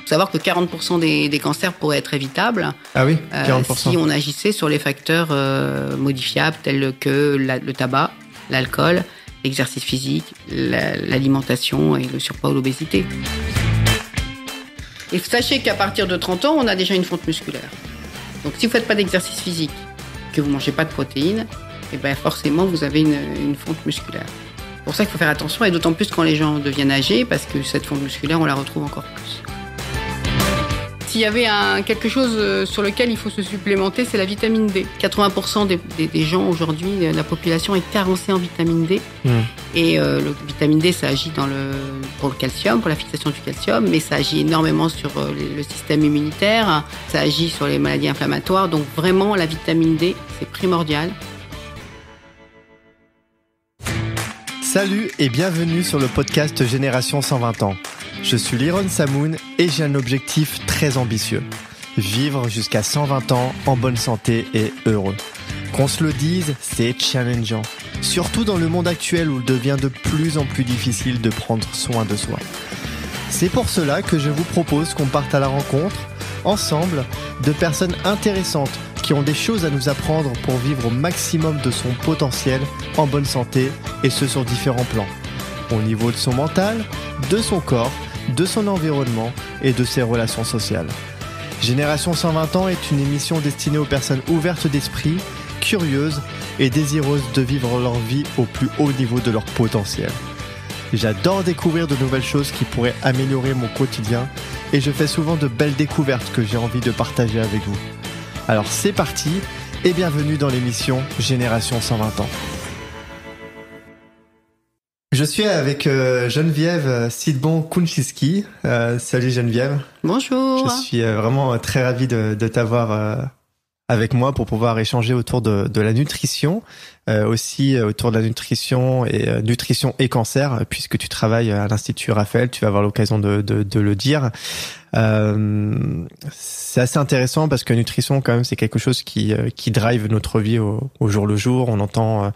savoir que 40% des cancers pourraient être évitables. Ah oui, 40%. Si on agissait sur les facteurs modifiables tels que le tabac, l'alcool, l'exercice physique, l'alimentation et le surpoids ou l'obésité. Et sachez qu'à partir de 30 ans, on a déjà une fonte musculaire. Donc si vous ne faites pas d'exercice physique, que vous ne mangez pas de protéines, et ben forcément vous avez une fonte musculaire. C'est pour ça qu'il faut faire attention, et d'autant plus quand les gens deviennent âgés, parce que cette fonte musculaire, on la retrouve encore plus. S'il y avait quelque chose sur lequel il faut se supplémenter, c'est la vitamine D. 80% des gens aujourd'hui, la population est carencée en vitamine D. Et la vitamine D, ça agit pour le calcium, pour la fixation du calcium, mais ça agit énormément sur le système immunitaire, ça agit sur les maladies inflammatoires. Donc vraiment, la vitamine D, c'est primordial. Salut et bienvenue sur le podcast Génération 120 ans. Je suis Liron Samoun et j'ai un objectif très ambitieux. Vivre jusqu'à 120 ans en bonne santé et heureux. Qu'on se le dise, c'est challengeant. Surtout dans le monde actuel où il devient de plus en plus difficile de prendre soin de soi. C'est pour cela que je vous propose qu'on parte à la rencontre, ensemble, de personnes intéressantes qui ont des choses à nous apprendre pour vivre au maximum de son potentiel en bonne santé et ce sur différents plans. Au niveau de son mental, de son corps, de son environnement et de ses relations sociales. Génération 120 ans est une émission destinée aux personnes ouvertes d'esprit, curieuses et désireuses de vivre leur vie au plus haut niveau de leur potentiel. J'adore découvrir de nouvelles choses qui pourraient améliorer mon quotidien et je fais souvent de belles découvertes que j'ai envie de partager avec vous. Alors c'est parti et bienvenue dans l'émission Génération 120 ans. Je suis avec Geneviève Sidbon-Kunchiski. Salut Geneviève. Bonjour. Je suis vraiment très ravi de t'avoir avec moi pour pouvoir échanger autour de la nutrition, aussi autour de la nutrition et cancer, puisque tu travailles à l'Institut Raphaël, tu vas avoir l'occasion de le dire. C'est assez intéressant parce que la nutrition, quand même, c'est quelque chose qui drive notre vie au jour le jour. On entend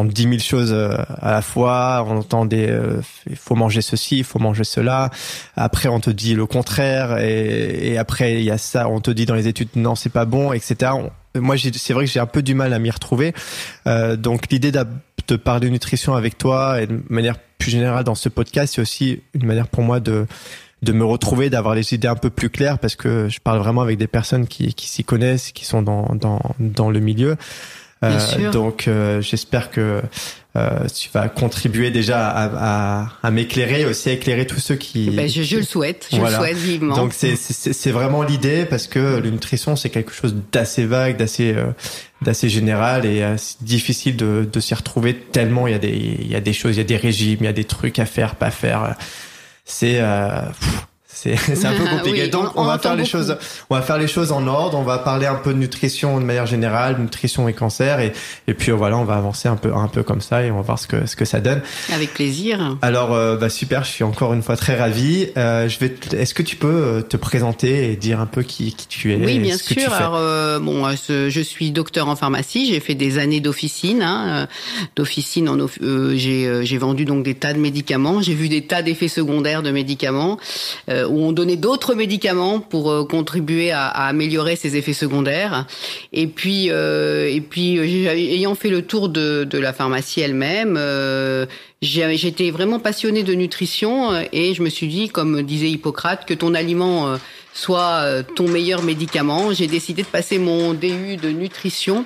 10 000 choses à la fois, on entend il faut manger ceci, il faut manger cela. Après, on te dit le contraire et après, il y a ça, on te dit dans les études, non, c'est pas bon, etc. Moi, c'est vrai que j'ai un peu du mal à m'y retrouver. Donc, l'idée de parler de nutrition avec toi et de manière plus générale dans ce podcast, c'est aussi une manière pour moi de me retrouver, d'avoir les idées un peu plus claires parce que je parle vraiment avec des personnes qui s'y connaissent, qui sont dans le milieu. Donc j'espère que tu vas contribuer déjà à m'éclairer, aussi à éclairer tous ceux qui... je le souhaite, le souhaite vivement. Donc c'est vraiment l'idée parce que la nutrition c'est quelque chose d'assez vague, d'assez général et c'est difficile de s'y retrouver tellement il y a des choses, il y a des régimes, il y a des trucs à faire, pas faire. C'est un peu compliqué. Oui, donc on va faire les choses en ordre, on va parler un peu de nutrition de manière générale, nutrition et cancer et puis voilà, on va avancer un peu comme ça et on va voir ce que ça donne. Avec plaisir. Alors super, je suis encore une fois très ravi. Est-ce que tu peux te présenter et dire un peu qui tu es? Oui, bien sûr. Alors je suis docteur en pharmacie, j'ai fait des années d'officine j'ai vendu donc des tas de médicaments, j'ai vu des tas d'effets secondaires de médicaments où on donnait d'autres médicaments pour contribuer à améliorer ces effets secondaires. Et puis ayant fait le tour de la pharmacie elle-même, j'étais vraiment passionnée de nutrition et je me suis dit, comme disait Hippocrate, que ton aliment soit ton meilleur médicament. J'ai décidé de passer mon DU de nutrition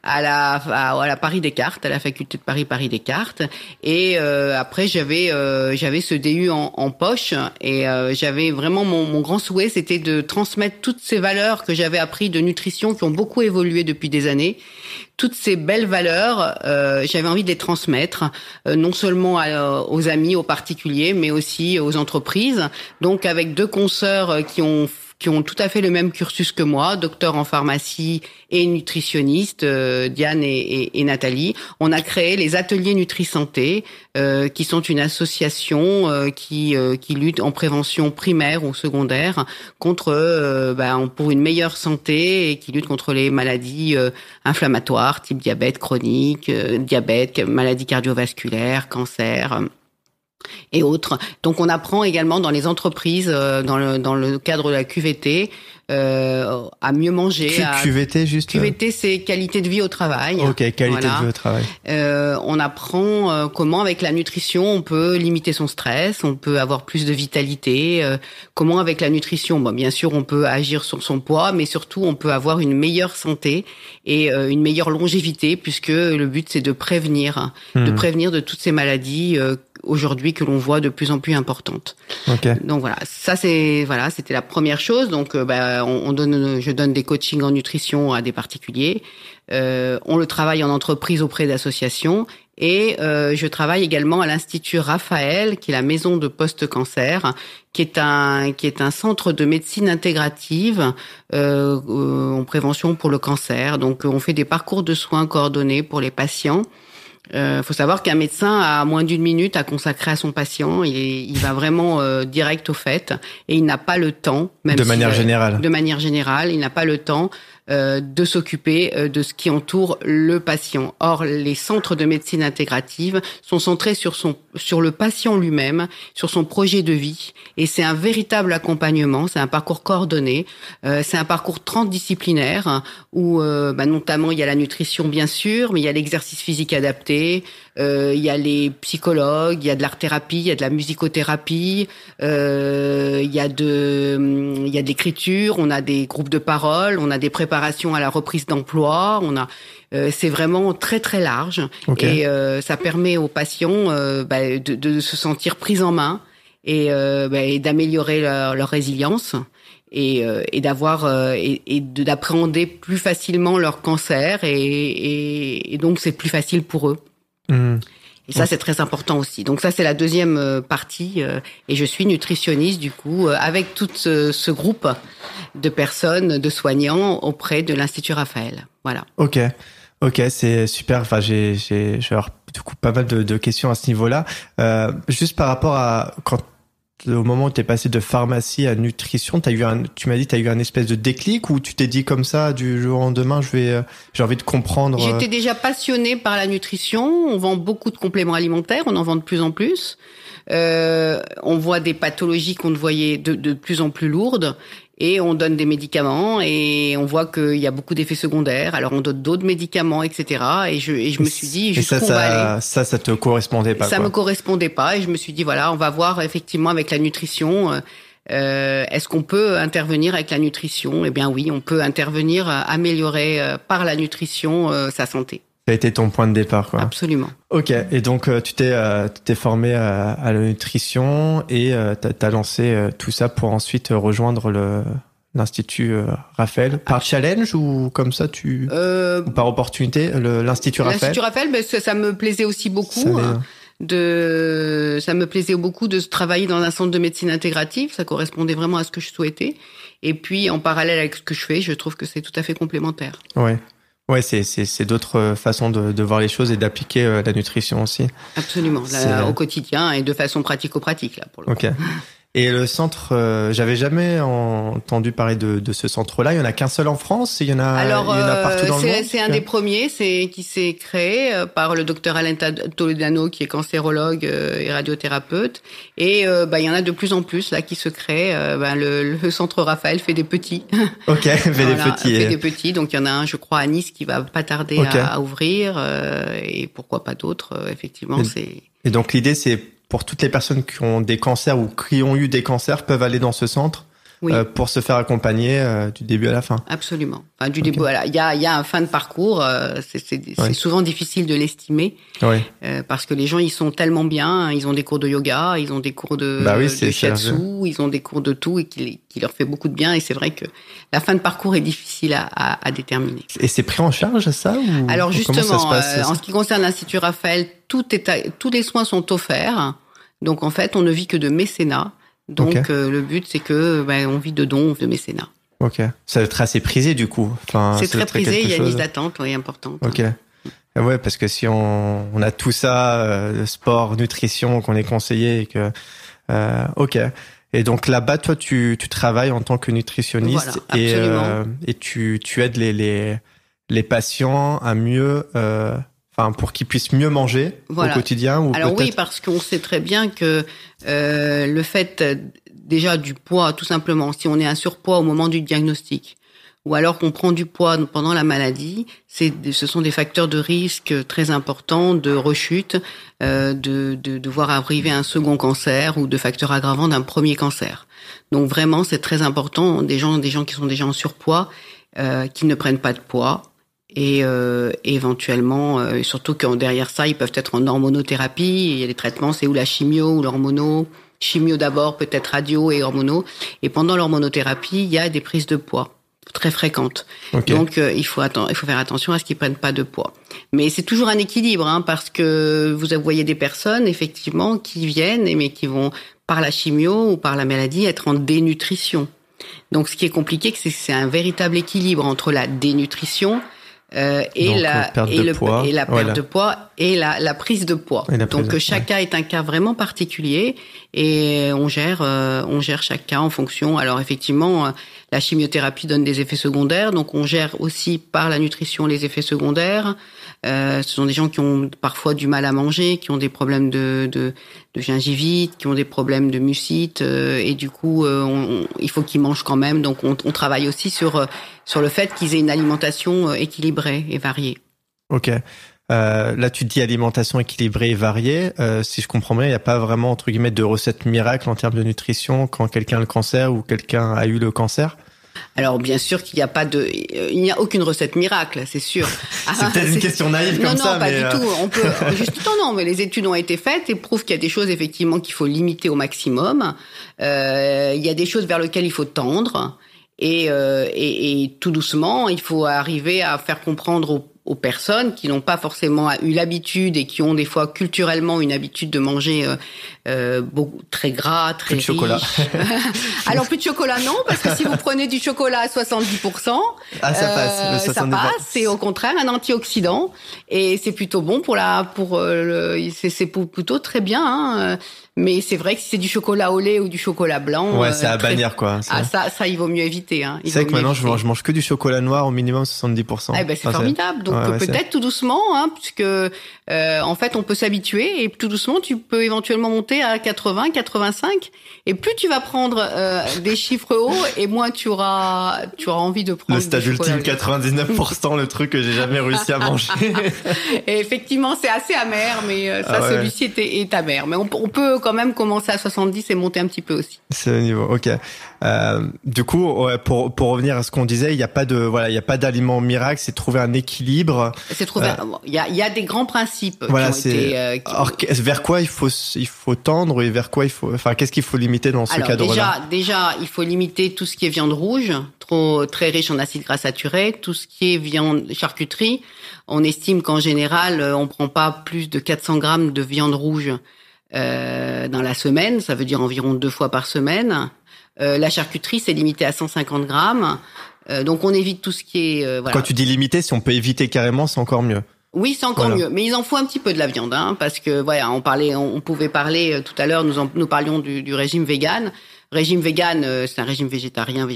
à la Paris Descartes, à la faculté de Paris Descartes, et après j'avais ce DU en poche et j'avais vraiment mon grand souhait, c'était de transmettre toutes ces valeurs que j'avais appris de nutrition qui ont beaucoup évolué depuis des années. Toutes ces belles valeurs, j'avais envie de les transmettre, non seulement aux amis, aux particuliers, mais aussi aux entreprises. Donc avec deux consoeurs qui ont tout à fait le même cursus que moi, docteur en pharmacie et nutritionniste, Diane et Nathalie. On a créé les ateliers Nutri-Santé, qui sont une association qui lutte en prévention primaire ou secondaire contre pour une meilleure santé et qui lutte contre les maladies inflammatoires, type diabète chronique, maladies cardiovasculaires, cancer. et autres. Donc on apprend également dans les entreprises, dans le cadre de la QVT, à mieux manger. QVT juste. QVT, c'est qualité de vie au travail. Ok, qualité de vie au travail. On apprend comment avec la nutrition on peut limiter son stress, on peut avoir plus de vitalité. Comment avec la nutrition, bien sûr on peut agir sur son poids, mais surtout on peut avoir une meilleure santé et une meilleure longévité, puisque le but c'est de prévenir de toutes ces maladies aujourd'hui que l'on voit de plus en plus importantes. Okay. Donc voilà, c'était la première chose. Donc je donne des coachings en nutrition à des particuliers. On le travaille en entreprise auprès d'associations et je travaille également à l'Institut Raphaël, qui est la maison de post-cancer, qui est un centre de médecine intégrative en prévention pour le cancer. Donc on fait des parcours de soins coordonnés pour les patients. Faut savoir qu'un médecin a moins d'une minute à consacrer à son patient. Il va vraiment direct au fait et il n'a pas le temps, même de manière générale. De manière générale, il n'a pas le temps de s'occuper de ce qui entoure le patient. Or, les centres de médecine intégrative sont centrés sur le patient lui-même, sur son projet de vie, et c'est un véritable accompagnement. C'est un parcours coordonné, c'est un parcours transdisciplinaire où, notamment, il y a la nutrition bien sûr, mais il y a l'exercice physique adapté. Il y a les psychologues, il y a de l'art-thérapie, il y a de la musicothérapie, il y a de l'écriture, on a des groupes de parole, on a des préparations à la reprise d'emploi, c'est vraiment très très large. Okay. Et ça permet aux patients de se sentir pris en main et d'améliorer leur résilience. Et d'appréhender plus facilement leur cancer et donc c'est plus facile pour eux. Et ça, c'est très important aussi. Donc ça, c'est la deuxième partie. Et je suis nutritionniste, du coup, avec tout ce groupe de personnes, de soignants auprès de l'Institut Raphaël. Voilà. Ok, c'est super. Enfin, j'ai avoir du coup pas mal de questions à ce niveau-là. Juste par rapport à au moment où tu es passé de pharmacie à nutrition, tu m'as dit tu as eu un espèce de déclic ou tu t'es dit comme ça du jour au lendemain j'ai envie de comprendre. J'étais déjà passionnée par la nutrition, on vend beaucoup de compléments alimentaires, on en vend de plus en plus. On voit des pathologies qu'on voyait de plus en plus lourdes et on donne des médicaments et on voit qu'il y a beaucoup d'effets secondaires. Alors on donne d'autres médicaments, etc. Et je me suis dit jusqu'où on va aller. Ça te correspondait pas. Ça me correspondait pas et je me suis dit voilà, on va voir effectivement avec la nutrition. Est-ce qu'on peut intervenir avec la nutrition ? Eh bien oui, on peut intervenir, améliorer par la nutrition sa santé. Ça a été ton point de départ, quoi. Absolument. Ok, et donc tu t'es formé à la nutrition et t'as lancé tout ça pour ensuite rejoindre l'Institut Raphaël. Par challenge ou comme ça ou par opportunité, l'Institut Raphaël. L'Institut Raphaël, ça me plaisait aussi beaucoup. Ça me plaisait beaucoup de travailler dans un centre de médecine intégrative. Ça correspondait vraiment à ce que je souhaitais. Et puis en parallèle avec ce que je fais, je trouve que c'est tout à fait complémentaire. Ouais. Ouais, c'est d'autres façons de voir les choses et d'appliquer la nutrition aussi. Absolument, au quotidien et de façon pratico-pratique là pour le coup. Et le centre, j'avais jamais entendu parler de ce centre-là. Il y en a qu'un seul en France. Il y en a partout dans le monde. C'est un des premiers, qui s'est créé par le docteur Alain Toledano, qui est cancérologue et radiothérapeute. Et il y en a de plus en plus là qui se créent. Le centre Raphaël fait des petits. Ok, fait des petits. Donc il y en a un, je crois, à Nice qui va pas tarder à ouvrir. Et pourquoi pas d'autres. Effectivement, Et donc l'idée, c'est pour toutes les personnes qui ont des cancers ou qui ont eu des cancers peuvent aller dans ce centre pour se faire accompagner du début à la fin. Absolument. Enfin, du début à la. Il y a un fin de parcours. C'est souvent difficile de l'estimer parce que les gens ils sont tellement bien. Ils ont des cours de yoga, ils ont des cours de shiatsu, ils ont des cours de tout et qui leur fait beaucoup de bien. Et c'est vrai que la fin de parcours est difficile à déterminer. Et c'est pris en charge ça ou Alors justement, comment ça se passe, en ce qui concerne l'Institut Raphaël, tous les soins sont offerts. Donc en fait, on ne vit que de mécénat. Donc le but, c'est que on vit de dons, de mécénat. Ok. Ça doit être assez prisé du coup. Enfin, c'est très prisé. Il y a une liste d'attente importante. Ok. Ouais, parce que si on a tout ça, sport, nutrition, qu'on est conseillé et que. Ok. Et donc là-bas, toi, tu travailles en tant que nutritionniste voilà, et tu aides les patients à mieux enfin pour qu'ils puissent mieux manger au quotidien ou Alors peut-être... oui, parce qu'on sait très bien que le fait déjà du poids, tout simplement, si on est un surpoids au moment du diagnostic, ou alors qu'on prend du poids pendant la maladie, ce sont des facteurs de risque très importants de rechute, de voir arriver un second cancer ou de facteurs aggravants d'un premier cancer. Donc vraiment, c'est très important. Des gens qui sont déjà en surpoids, qui ne prennent pas de poids et éventuellement, surtout que derrière ça, ils peuvent être en hormonothérapie. Il y a des traitements, c'est ou la chimio ou l'hormono. Chimio d'abord, peut-être radio et hormono. Et pendant l'hormonothérapie, il y a des prises de poids très fréquentes. Okay. Donc il faut faire attention à ce qu'ils prennent pas de poids. Mais c'est toujours un équilibre, parce que vous voyez des personnes effectivement qui viennent mais qui vont par la chimio ou par la maladie être en dénutrition. Donc ce qui est compliqué, c'est un véritable équilibre entre la dénutrition et la perte de poids et la prise de poids. Donc chaque cas est un cas vraiment particulier et on gère chaque cas en fonction. Alors effectivement, la chimiothérapie donne des effets secondaires, donc on gère aussi par la nutrition les effets secondaires. Ce sont des gens qui ont parfois du mal à manger, qui ont des problèmes de gingivite, qui ont des problèmes de mucite, et du coup, il faut qu'ils mangent quand même. Donc, on travaille aussi sur le fait qu'ils aient une alimentation équilibrée et variée. Ok. Là, tu dis alimentation équilibrée et variée. Si je comprends bien, il n'y a pas vraiment, entre guillemets, de recette miracle en termes de nutrition quand quelqu'un a le cancer ou quelqu'un a eu le cancer. Alors bien sûr qu'il n'y a pas il n'y a aucune recette miracle, c'est sûr. C'est peut-être une question naïve comme ça. Non, pas du tout. On peut mais les études ont été faites et prouvent qu'il y a des choses effectivement qu'il faut limiter au maximum. Il y a des choses vers lesquelles il faut tendre et tout doucement, il faut arriver à faire comprendre aux personnes qui n'ont pas forcément eu l'habitude et qui ont des fois culturellement une habitude de manger beaucoup très gras, très riche. Plus de chocolat. Alors plus de chocolat non, parce que si vous prenez du chocolat à 70%, ça passe. Ça passe. C'est au contraire un antioxydant et c'est plutôt bon c'est plutôt très bien. Mais c'est vrai que si c'est du chocolat au lait ou du chocolat blanc, c'est à bannir quoi. Ça il vaut mieux éviter. C'est vrai que maintenant je mange que du chocolat noir au minimum 70%. C'est formidable. Donc peut-être tout doucement, puisque en fait on peut s'habituer et tout doucement tu peux éventuellement monter à 80, 85 et plus tu vas prendre des chiffres hauts et moins tu auras envie de prendre le stade ultime 99%, le truc que j'ai jamais réussi à manger. Et effectivement c'est assez amer, mais celui-ci est amer. Mais on peut quand même commencer à 70 et monter un petit peu aussi. C'est le niveau, ok. Du coup, pour revenir à ce qu'on disait, il n'y a pas d'aliment miracle, c'est trouver un équilibre. C'est trouver. Il y a des grands principes. Voilà, qui ont été, alors, vers quoi il faut tendre et vers quoi qu'est-ce qu'il faut limiter dans ce cadre-là? Déjà, il faut limiter tout ce qui est viande rouge, très riche en acides gras saturés, tout ce qui est viande, charcuterie. On estime qu'en général, on prend pas plus de 400 grammes de viande rouge dans la semaine, ça veut dire environ 2 fois par semaine. La charcuterie, c'est limité à 150 grammes. Donc on évite tout ce qui est... Quand tu dis limité, si on peut éviter carrément, c'est encore mieux. Oui, c'est encore mieux. Mais ils en font un petit peu de la viande, parce que on pouvait parler tout à l'heure, nous parlions du régime vegan. Régime vegan, c'est un régime végétalien,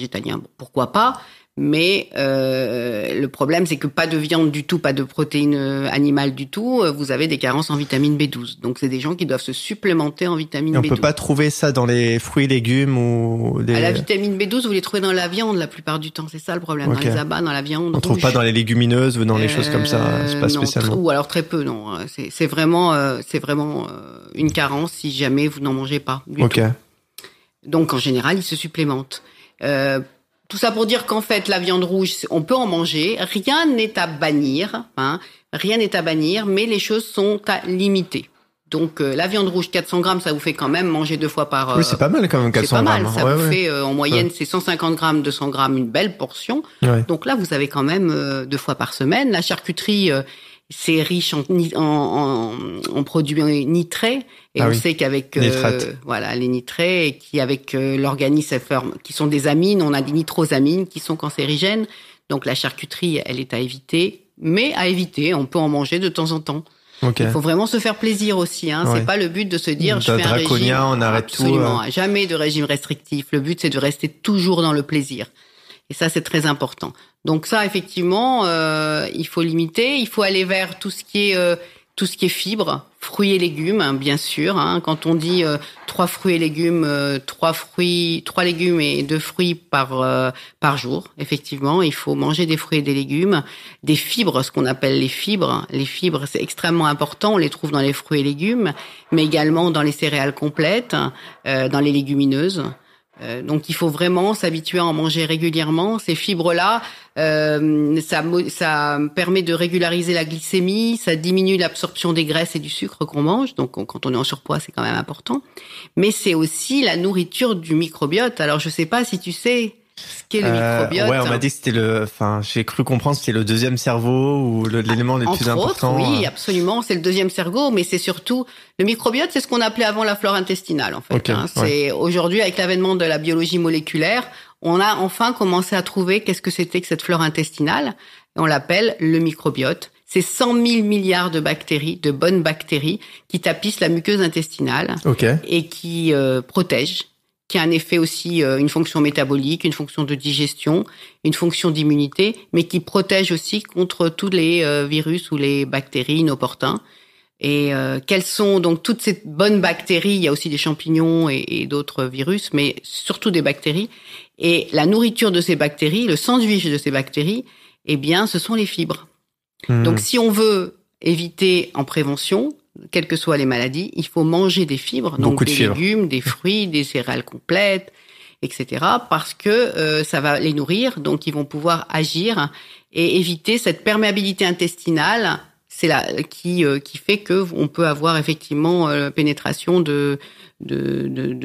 pourquoi pas. Mais le problème, c'est que pas de viande du tout, pas de protéines animales du tout. Vous avez des carences en vitamine B12. Donc, c'est des gens qui doivent se supplémenter en vitamine B12. On peut pas trouver ça dans les fruits et légumes ou des... La vitamine B12, vous les trouvez dans la viande la plupart du temps. C'est ça le problème. Okay. Dans les abats, dans la viande. On trouve pas dans les légumineuses ou dans les choses comme ça. C'est pas spécialement. Ou alors très peu, non. C'est vraiment une carence si jamais vous n'en mangez pas du tout. Donc, en général, ils se supplémentent. Tout ça pour dire qu'en fait, la viande rouge, on peut en manger. Rien n'est à bannir, rien n'est à bannir, mais les choses sont à limiter. Donc, la viande rouge, 400 grammes, ça vous fait quand même manger 2 fois par... Oui, c'est pas mal quand même, 400 grammes. C'est pas mal, ça vous fait, en moyenne, c'est 150 grammes, 200 grammes, une belle portion. Ouais. Donc là, vous avez quand même 2 fois par semaine. La charcuterie... c'est riche en produits nitrés et on sait qu'avec les nitrés et qui avec l'organisme qui sont des amines, on a des nitrosamines qui sont cancérigènes. Donc la charcuterie, elle est à éviter, mais on peut en manger de temps en temps. Okay. Il faut vraiment se faire plaisir aussi, C'est pas le but de se dire je fais un régime, on arrête absolument, jamais de régime restrictif. Le but c'est de rester toujours dans le plaisir. Et ça, c'est très important. Donc ça, effectivement, il faut limiter. Il faut aller vers tout ce qui est fibres, fruits et légumes, hein, bien sûr. Hein. Quand on dit 3 fruits et légumes, 3 légumes et 2 fruits par jour, effectivement, il faut manger des fruits et des légumes, des fibres, ce qu'on appelle les fibres. Les fibres, c'est extrêmement important. On les trouve dans les fruits et légumes, mais également dans les céréales complètes, dans les légumineuses. Donc il faut vraiment s'habituer à en manger régulièrement. Ces fibres-là, ça permet de régulariser la glycémie, ça diminue l'absorption des graisses et du sucre qu'on mange. Donc quand on est en surpoids, c'est quand même important. Mais c'est aussi la nourriture du microbiote. Alors je sais pas si tu sais ce qu'est le microbiote. Ouais, on m'a dit que c'était j'ai cru comprendre que c'était le deuxième cerveau ou l'élément le plus important. Oui, absolument, c'est le deuxième cerveau, mais c'est surtout le microbiote, c'est ce qu'on appelait avant la flore intestinale, en fait. Okay, C'est aujourd'hui, avec l'avènement de la biologie moléculaire, on a enfin commencé à trouver qu'est-ce que c'était que cette flore intestinale. Et on l'appelle le microbiote. C'est 100 000 milliards de bactéries, de bonnes bactéries, qui tapissent la muqueuse intestinale et qui protègent, qui a un effet aussi, une fonction métabolique, une fonction de digestion, une fonction d'immunité, mais qui protège aussi contre tous les virus ou les bactéries inopportuns. Et quelles sont donc toutes ces bonnes bactéries? Il y a aussi des champignons et d'autres virus, mais surtout des bactéries. Et la nourriture de ces bactéries, le sandwich de ces bactéries, eh bien, ce sont les fibres. Donc, si on veut éviter en prévention, quelles que soient les maladies, il faut manger des fibres, donc des légumes, des fruits, des céréales complètes, etc. Parce que ça va les nourrir, donc ils vont pouvoir agir et éviter cette perméabilité intestinale. C'est là qui fait que on peut avoir effectivement pénétration de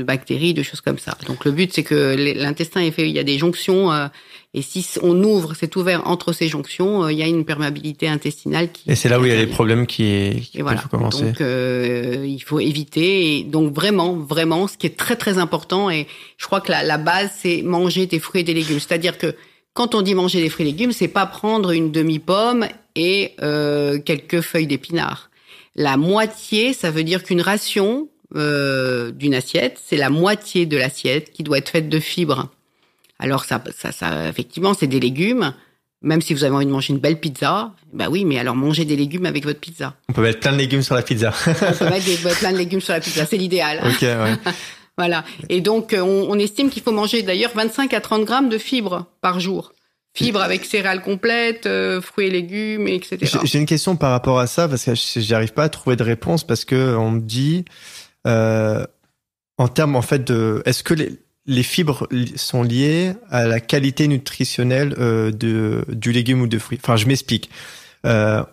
bactéries, de choses comme ça. Donc le but, c'est que l'intestin est fait. Il y a des jonctions. Et si on ouvre, c'est ouvert entre ces jonctions, il y a une perméabilité intestinale et c'est là où il y a les problèmes qui peuvent commencer. Donc, il faut éviter. Et donc, vraiment, ce qui est très, très important, et je crois que la base, c'est manger des fruits et des légumes. C'est-à-dire que quand on dit manger des fruits et légumes, c'est pas prendre une demi-pomme et quelques feuilles d'épinards. La moitié, ça veut dire qu'une ration d'une assiette, c'est la moitié de l'assiette qui doit être faite de fibres. Alors ça, effectivement, c'est des légumes. Même si vous avez envie de manger une belle pizza, bah oui, mais alors mangez des légumes avec votre pizza. On peut mettre plein de légumes sur la pizza. On peut mettre plein de légumes sur la pizza, c'est l'idéal. Ok, ouais. Voilà. Et donc, on estime qu'il faut manger d'ailleurs 25 à 30 grammes de fibres par jour. Fibres avec céréales complètes, fruits et légumes, etc. J'ai une question par rapport à ça, parce que j'arrive pas à trouver de réponse, parce que on me dit, en termes, en fait, est-ce que les fibres sont liées à la qualité nutritionnelle du légume ou de fruit. Enfin, je m'explique. On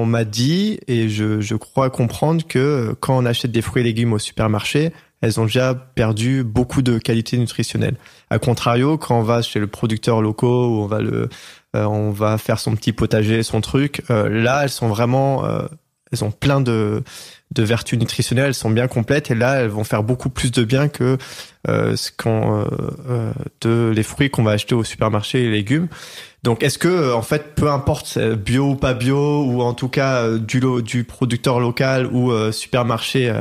m'a dit, et je crois comprendre que quand on achète des fruits et légumes au supermarché, elles ont déjà perdu beaucoup de qualité nutritionnelle. A contrario, quand on va chez le producteur local, où on va faire son petit potager, son truc, là, elles sont vraiment, elles ont plein de vertus nutritionnelles, elles sont bien complètes, et là elles vont faire beaucoup plus de bien que les fruits qu'on va acheter au supermarché et les légumes. Donc est-ce que en fait, peu importe bio ou pas bio, ou en tout cas du producteur local ou supermarché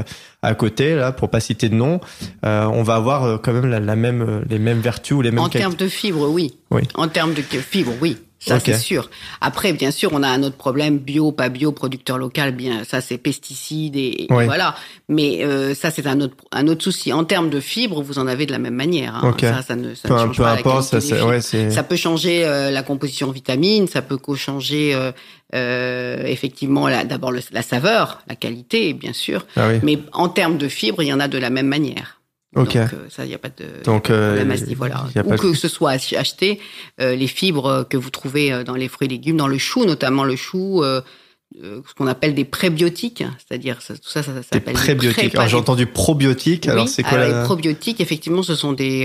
à côté, là, pour pas citer de nom, on va avoir quand même les mêmes vertus ou les mêmes qualités. En termes de fibres, oui. En termes de fibres, oui. Ça, c'est sûr. Après, bien sûr, on a un autre problème, bio, pas bio, producteur local, bien, ça, c'est pesticides et voilà. Mais ça, c'est un autre souci. En termes de fibres, vous en avez de la même manière. Hein. Ça ne change pas la qualité des fibres. Ça peut changer la composition en vitamines, ça peut changer effectivement d'abord la saveur, la qualité, bien sûr. Mais en termes de fibres, il y en a de la même manière. Donc ça, il n'y a pas de problème à ce niveau-là. Ou que ce soit acheté, les fibres que vous trouvez dans les fruits et légumes, dans le chou, notamment le chou, ce qu'on appelle des prébiotiques, c'est-à-dire tout ça s'appelle des prébiotiques. Alors j'ai entendu probiotiques. Oui, alors c'est quoi les probiotiques, effectivement, ce sont des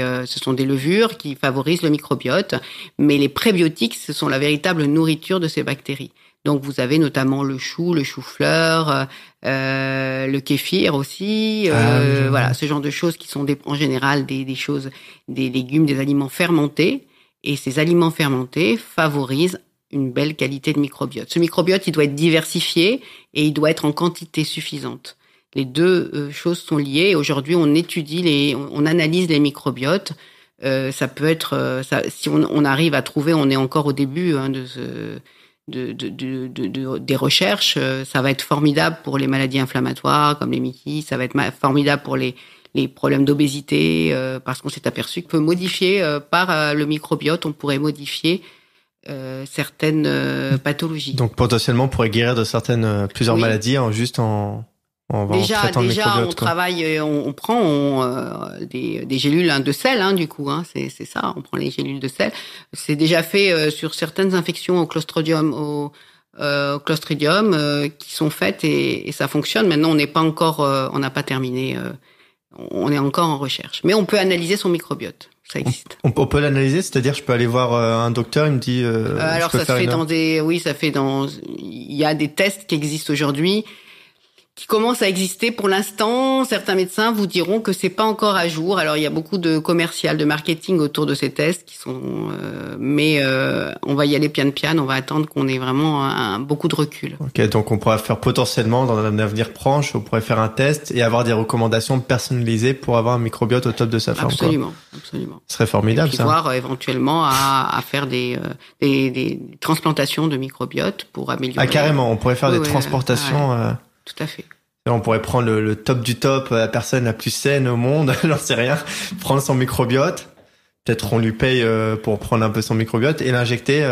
levures qui favorisent le microbiote, mais les prébiotiques, ce sont la véritable nourriture de ces bactéries. Donc vous avez notamment le chou, le chou-fleur, le kéfir aussi, voilà, ce genre de choses qui sont en général des choses, des légumes, des aliments fermentés, et ces aliments fermentés favorisent une belle qualité de microbiote. Ce microbiote, il doit être diversifié et il doit être en quantité suffisante. Les deux choses sont liées. Aujourd'hui, on analyse les microbiotes Ça peut être, si on arrive à trouver, on est encore au début des recherches, ça va être formidable pour les maladies inflammatoires comme les MICI, ça va être formidable pour les problèmes d'obésité, parce qu'on s'est aperçu qu'on peut modifier par le microbiote, on pourrait modifier certaines pathologies. Donc potentiellement on pourrait guérir de plusieurs maladies en traitant le microbiote. On travaille, on prend des gélules de sel, du coup, c'est ça, on prend les gélules de sel. C'est déjà fait sur certaines infections au Clostridium, qui sont faites et ça fonctionne. Maintenant, on n'est pas encore, on n'a pas terminé, on est encore en recherche. Mais on peut analyser son microbiote. Ça existe. On peut l'analyser, c'est-à-dire je peux aller voir un docteur, il me dit. Alors ça se fait il y a des tests qui existent aujourd'hui, qui commencent à exister pour l'instant. Certains médecins vous diront que c'est pas encore à jour. Alors il y a beaucoup de commercial, de marketing autour de ces tests qui sont, mais on va y aller pian. On va attendre qu'on ait vraiment beaucoup de recul. Ok, donc on pourrait faire potentiellement dans un avenir proche, on pourrait faire un test et avoir des recommandations personnalisées pour avoir un microbiote au top de sa forme. Absolument. Ce serait formidable, et puis voir éventuellement à faire des transplantations de microbiote pour améliorer. Ah carrément, on pourrait faire des transplantations. Ouais. Tout à fait. On pourrait prendre le top du top, la personne la plus saine au monde, j'en sais rien, prendre son microbiote, peut-être on lui paye pour prendre un peu son microbiote et l'injecter.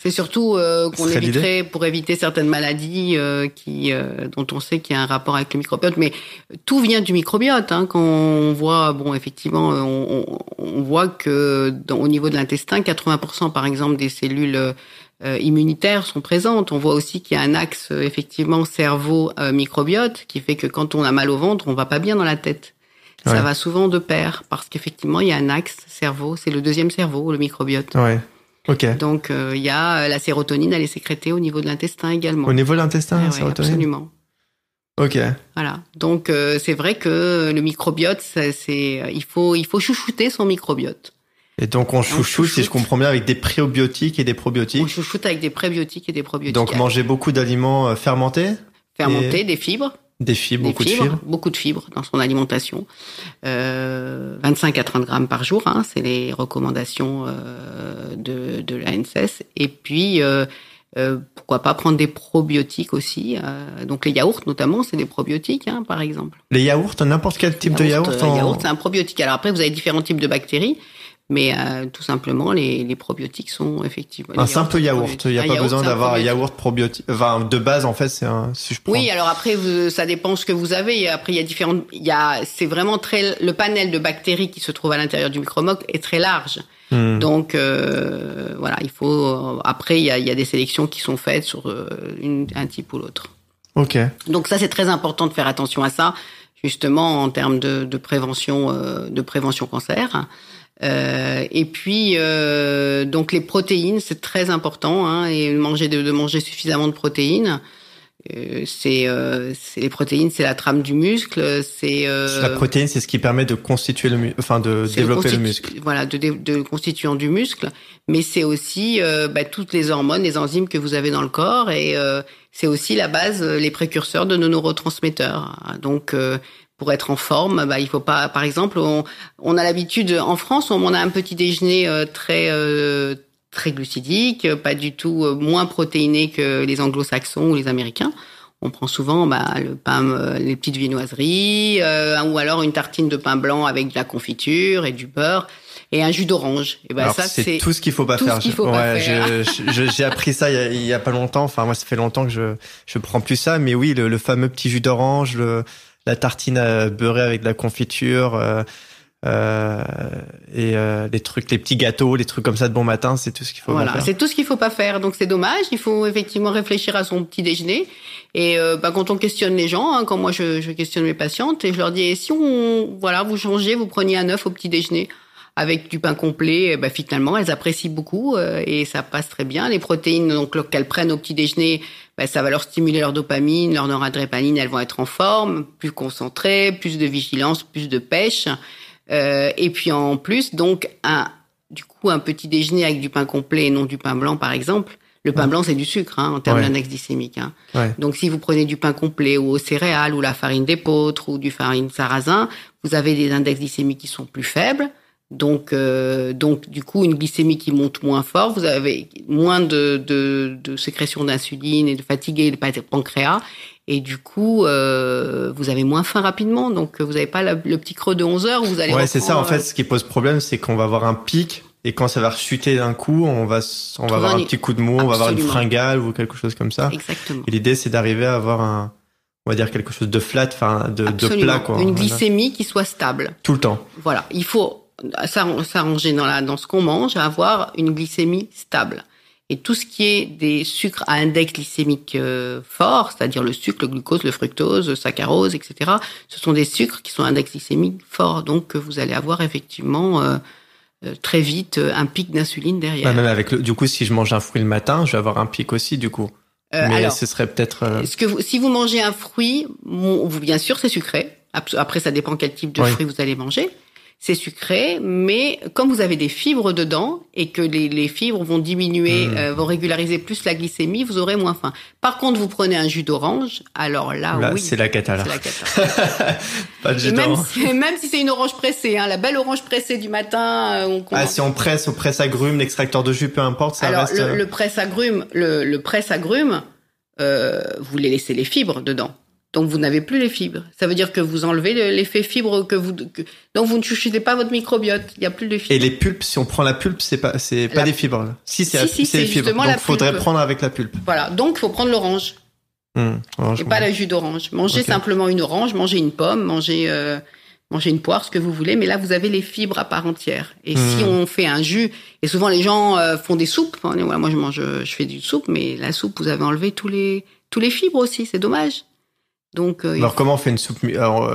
C'est surtout qu'on éviterait, pour éviter certaines maladies dont on sait qu'il y a un rapport avec le microbiote, mais tout vient du microbiote. Quand on voit, effectivement, on voit que au niveau de l'intestin, 80% par exemple des cellules immunitaires sont présentes. On voit aussi qu'il y a un axe effectivement cerveau-microbiote qui fait que quand on a mal au ventre, on va pas bien dans la tête. Ouais. Ça va souvent de pair parce qu'effectivement il y a un axe cerveau, c'est le deuxième cerveau, le microbiote. Ouais. Ok. Donc il y a la sérotonine, elle est sécrétée au niveau de l'intestin également. Au niveau de l'intestin, la sérotonine. Absolument. Ok. Voilà. Donc c'est vrai que le microbiote, il faut chouchouter son microbiote. Et donc on chouchoute, si je comprends bien, avec des prébiotiques et des probiotiques. On chouchoute avec des prébiotiques et des probiotiques. Donc manger beaucoup d'aliments fermentés. Fermentés, des fibres. Beaucoup de fibres. Beaucoup de fibres dans son alimentation. 25 à 30 grammes par jour, c'est les recommandations de l'ANSES. Et puis pourquoi pas prendre des probiotiques aussi. Donc les yaourts notamment, c'est des probiotiques, par exemple. Les yaourts, n'importe quel type de yaourt. Les yaourts, c'est un probiotique. Alors après, vous avez différents types de bactéries. Mais tout simplement, les probiotiques sont effectivement... Un simple yaourt, il n'y a pas besoin d'avoir un yaourt probiotique. Enfin, de base, en fait, si je prends... Oui, alors après, ça dépend ce que vous avez. Après, c'est vraiment le panel de bactéries qui se trouve à l'intérieur du micromoque est très large. Donc, voilà, il faut... Après, il y a des sélections qui sont faites sur un type ou l'autre. Ok. Donc ça, c'est très important de faire attention à ça, justement, en termes de prévention cancer. Et puis donc les protéines, c'est très important, et de manger suffisamment de protéines. Les protéines, c'est la trame du muscle, la protéine, c'est ce qui permet de constituer de développer le muscle. Voilà, de constituant du muscle, mais c'est aussi toutes les hormones, les enzymes que vous avez dans le corps, et c'est aussi la base, les précurseurs de nos neurotransmetteurs. Donc pour être en forme, il faut pas. Par exemple, on a l'habitude en France, on a un petit déjeuner très glucidique, pas du tout moins protéiné que les Anglo-Saxons ou les Américains. On prend souvent le pain, les petites viennoiseries, ou alors une tartine de pain blanc avec de la confiture et du beurre et un jus d'orange. Et alors, ça c'est tout ce qu'il faut pas faire. J'ai appris ça il y a pas longtemps. Enfin moi ça fait longtemps que je prends plus ça, mais oui le fameux petit jus d'orange, la tartine beurrée avec de la confiture, et les petits gâteaux, les trucs comme ça de bon matin, c'est tout ce qu'il faut pas faire. C'est tout ce qu'il faut pas faire. Donc c'est dommage. Il faut effectivement réfléchir à son petit déjeuner. Et quand on questionne les gens, quand moi je questionne mes patientes et je leur dis si vous changez, vous preniez un œuf au petit déjeuner avec du pain complet, finalement elles apprécient beaucoup et ça passe très bien. Les protéines donc qu'elles prennent au petit déjeuner, ça va leur stimuler leur dopamine, leur noradrénaline, elles vont être en forme, plus concentrées, plus de vigilance, plus de pêche. Et puis en plus, donc un petit déjeuner avec du pain complet et non du pain blanc, par exemple. Le pain blanc, c'est du sucre en termes d'index glycémique. Ouais. Donc si vous prenez du pain complet ou aux céréales ou la farine d'épeautre ou du farine sarrasin, vous avez des index glycémiques qui sont plus faibles. Donc, du coup, une glycémie qui monte moins fort, vous avez moins de sécrétion d'insuline et de fatiguer le pancréas. Et du coup, vous avez moins faim rapidement. Donc, vous n'avez pas le petit creux de 11 heures où vous allez Ouais, c'est ça. En fait, ce qui pose problème, c'est qu'on va avoir un pic. Et quand ça va chuter d'un coup, on va avoir un petit coup de mou, on va avoir une fringale ou quelque chose comme ça. Exactement. Et l'idée, c'est d'arriver à avoir on va dire quelque chose de flat, de plat, quoi. Une glycémie qui soit stable. Tout le temps. Voilà. Il faut s'arranger dans ce qu'on mange, à avoir une glycémie stable. Et tout ce qui est des sucres à index glycémique fort, c'est-à-dire le sucre, le glucose, le fructose, le saccharose, etc., ce sont des sucres qui sont à index glycémique fort. Donc, vous allez avoir effectivement très vite un pic d'insuline derrière. Bah, même avec du coup, si je mange un fruit le matin, je vais avoir un pic aussi, du coup. Mais alors, ce serait peut-être... si vous mangez un fruit, bien sûr, c'est sucré. Après, ça dépend quel type de fruit vous allez manger. C'est sucré, mais comme vous avez des fibres dedans et que les fibres vont diminuer, vont régulariser plus la glycémie, vous aurez moins faim. Par contre, vous prenez un jus d'orange, alors là oui. C'est la cata, là. C'est la cata. Pas de jus d'orange. Même si c'est une orange pressée, la belle orange pressée du matin. Si on presse au presse-agrumes, l'extracteur de jus, peu importe, ça alors, reste... le presse-agrumes, le presse-agrumes, vous les laissez les fibres dedans. Donc, vous n'avez plus les fibres. Ça veut dire que vous enlevez l'effet fibre donc vous ne chuchotez pas votre microbiote. Il n'y a plus de fibres. Et les pulpes, si on prend la pulpe, c'est pas des fibres. Là. Si, c'est les fibres. Donc, il faudrait prendre avec la pulpe. Voilà. Donc, il faut prendre l'orange. Et pas le jus d'orange. Mangez simplement une orange, mangez une pomme, mangez une poire, ce que vous voulez. Mais là, vous avez les fibres à part entière. Et si on fait un jus, et souvent les gens font des soupes. Voilà, moi, je fais du soupe, mais la soupe, vous avez enlevé tous les fibres aussi. C'est dommage. Donc, alors comment on fait une soupe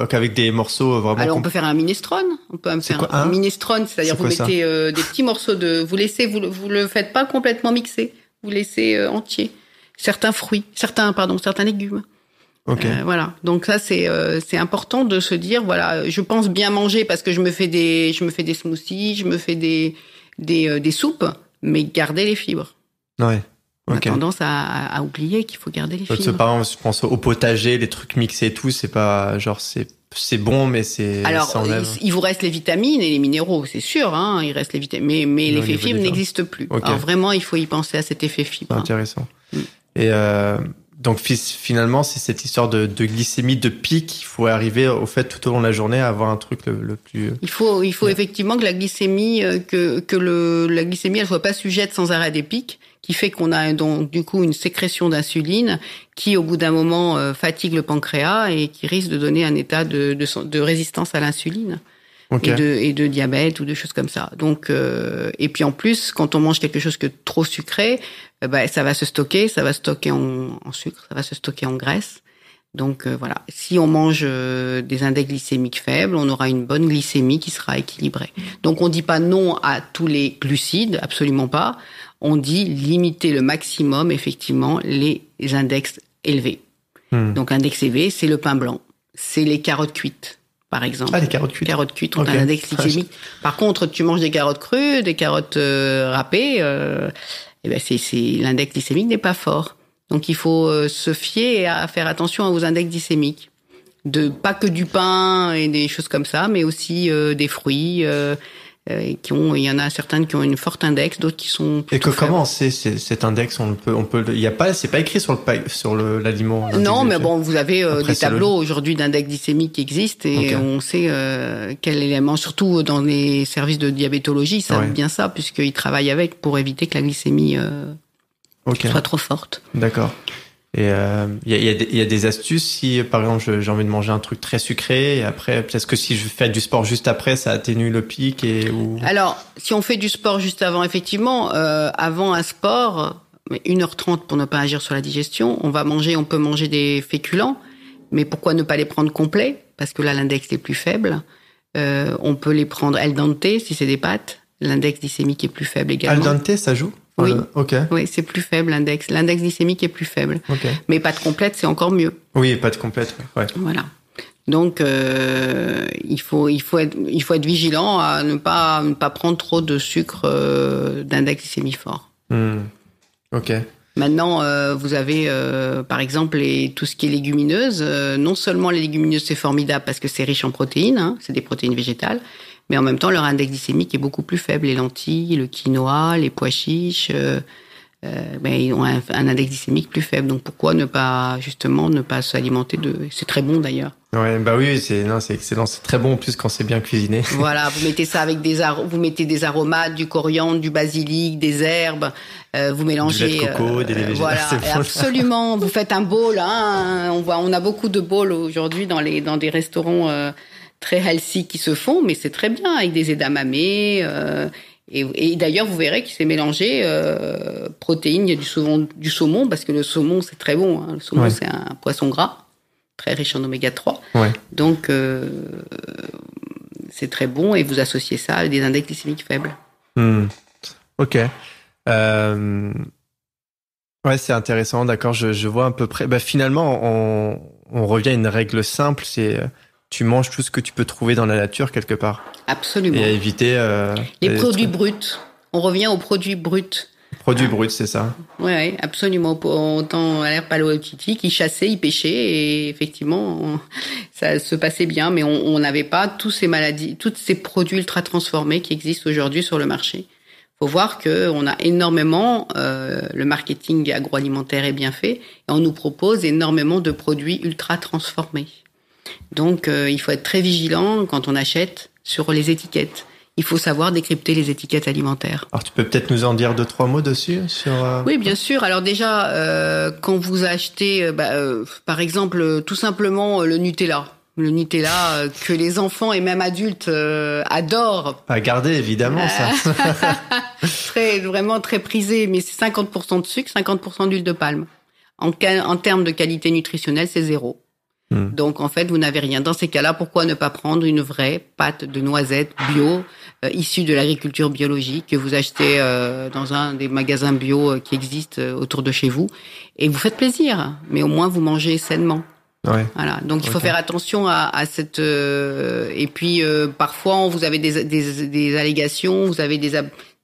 avec des morceaux vraiment... Alors on peut faire un minestrone, un minestrone, c'est-à-dire vous mettez des petits morceaux vous le faites pas complètement mixer, vous laissez entier certains légumes. Voilà. Donc ça c'est important de se dire voilà, je pense bien manger parce que je me fais des smoothies, je me fais des soupes, mais garder les fibres. Ouais. On a tendance à oublier qu'il faut garder les fibres. Par exemple, je pense au potager, les trucs mixés et tout, c'est pas genre c'est bon, mais c'est... Alors, il vous reste les vitamines et les minéraux, c'est sûr, il reste les vitamines, mais l'effet fibre n'existe plus. Alors vraiment, il faut y penser à cet effet fibre. Intéressant. Et donc finalement, c'est cette histoire de glycémie, de pic, il faut arriver au fait tout au long de la journée à avoir un truc le plus... Il faut effectivement que la glycémie, la glycémie, elle soit pas sujette sans arrêt à des pics, qui fait qu'on a donc du coup une sécrétion d'insuline qui au bout d'un moment fatigue le pancréas et qui risque de donner un état de résistance à l'insuline et de diabète ou de choses comme ça. Donc et puis en plus quand on mange quelque chose que trop sucré, ça va se stocker en sucre, ça va se stocker en graisse. Donc voilà, si on mange des index glycémiques faibles, on aura une bonne glycémie qui sera équilibrée. Donc on dit pas non à tous les glucides, absolument pas. On dit limiter le maximum, effectivement, les index élevés. Donc, index élevé, c'est le pain blanc. C'est les carottes cuites, par exemple. Ah, les carottes cuites. Les carottes cuites ont un index glycémique. Par contre, tu manges des carottes crues, des carottes râpées, l'index glycémique n'est pas fort. Donc, il faut se fier et à faire attention aux index glycémiques. Pas que du pain et des choses comme ça, mais aussi des fruits, il y en a certaines qui ont une forte index, d'autres qui sont plutôt faibles. Comment c'est cet index? C'est pas écrit sur l'aliment. Non, mais bon, vous avez des tableaux aujourd'hui d'index glycémique qui existent et on sait quel élément, surtout dans les services de diabétologie, ça savent bien ça puisqu'ils travaillent avec pour éviter que la glycémie soit trop forte. D'accord. Et il y a des astuces si par exemple j'ai envie de manger un truc très sucré et après peut-être que si je fais du sport juste après ça atténue le pic Alors si on fait du sport juste avant, effectivement avant un sport, 1h30 pour ne pas agir sur la digestion, on peut manger des féculents, mais pourquoi ne pas les prendre complets parce que là l'index est plus faible. On peut les prendre al dente si c'est des pâtes, l'index glycémique est plus faible également. Al dente ça joue? Oui. Okay. Oui, c'est plus faible l'index. L'index glycémique est plus faible. Mais pâte complète, c'est encore mieux. Oui, pâte complète. Ouais. Voilà. Donc il faut être vigilant à ne pas prendre trop de sucre d'index glycémique fort. OK. Maintenant, vous avez par exemple tout ce qui est légumineuse. Non seulement les légumineuses c'est formidable parce que c'est riche en protéines, c'est des protéines végétales, mais en même temps, leur index glycémique est beaucoup plus faible. Les lentilles, le quinoa, les pois chiches, ils ont un index glycémique plus faible. Donc pourquoi ne pas s'alimenter de... C'est très bon d'ailleurs. Ouais, bah oui, c'est excellent, c'est très bon en plus quand c'est bien cuisiné. Voilà, vous mettez ça avec vous mettez des aromates, du coriandre, du basilic, des herbes, vous mélangez. Du lait de coco, des lait végétal. Voilà, absolument. Vous faites un bowl, hein. On a beaucoup de bowls aujourd'hui dans des restaurants très healthy qui se font, mais c'est très bien avec des edamame. Et d'ailleurs, vous verrez qu'il s'est mélangé protéines, il y a du saumon, parce que le saumon c'est très bon. Hein. Le saumon c'est un poisson gras. Très riche en oméga 3. Ouais. Donc, c'est très bon et vous associez ça à des index glycémiques faibles. Ok. Ouais, c'est intéressant. D'accord, je vois à peu près. Bah, finalement, on revient à une règle simple, c'est tu manges tout ce que tu peux trouver dans la nature quelque part. Absolument. Et à éviter... les produits bruts. On revient aux produits bruts. Produits bruts, c'est ça. Oui, absolument. Autant à l'ère paléolithique, ils chassaient, ils pêchaient, et effectivement, ça se passait bien, mais on n'avait pas tous ces produits ultra transformés qui existent aujourd'hui sur le marché. Faut voir que on a énormément, le marketing agroalimentaire est bien fait, et on nous propose énormément de produits ultra transformés. Donc, il faut être très vigilant quand on achète sur les étiquettes. Il faut savoir décrypter les étiquettes alimentaires. Alors, tu peux peut-être nous en dire 2-3 mots dessus Oui, bien sûr. Alors déjà, quand vous achetez, par exemple, tout simplement le Nutella. Le Nutella que les enfants et même adultes adorent. À garder, évidemment, ça. Vraiment très prisé, mais c'est 50% de sucre, 50% d'huile de palme. En termes de qualité nutritionnelle, c'est 0. Donc, en fait, vous n'avez rien. Dans ces cas-là, pourquoi ne pas prendre une vraie pâte de noisettes bio, issue de l'agriculture biologique, que vous achetez dans un des magasins bio qui existent autour de chez vous, et vous faites plaisir, mais au moins vous mangez sainement. Ouais. Voilà. Donc, il faut faire attention à cette... et puis, parfois, vous avez des allégations, vous avez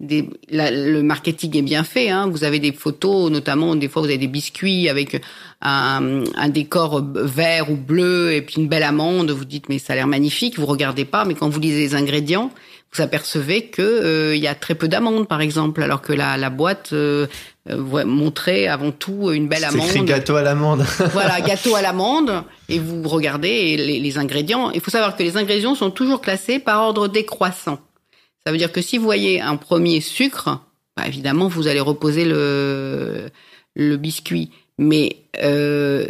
le marketing est bien fait, hein. Vous avez des photos, notamment, des fois, vous avez des biscuits avec un décor vert ou bleu et puis une belle amande. Vous dites, mais ça a l'air magnifique. Vous regardez pas, mais quand vous lisez les ingrédients, vous apercevez que il y a très peu d'amandes, par exemple, alors que la boîte montrait avant tout une belle amande. C'est écrit gâteau à l'amande. Voilà, gâteau à l'amande. Et vous regardez les ingrédients. Il faut savoir que les ingrédients sont toujours classés par ordre décroissant. Ça veut dire que si vous voyez un premier sucre, évidemment, vous allez reposer le biscuit. Mais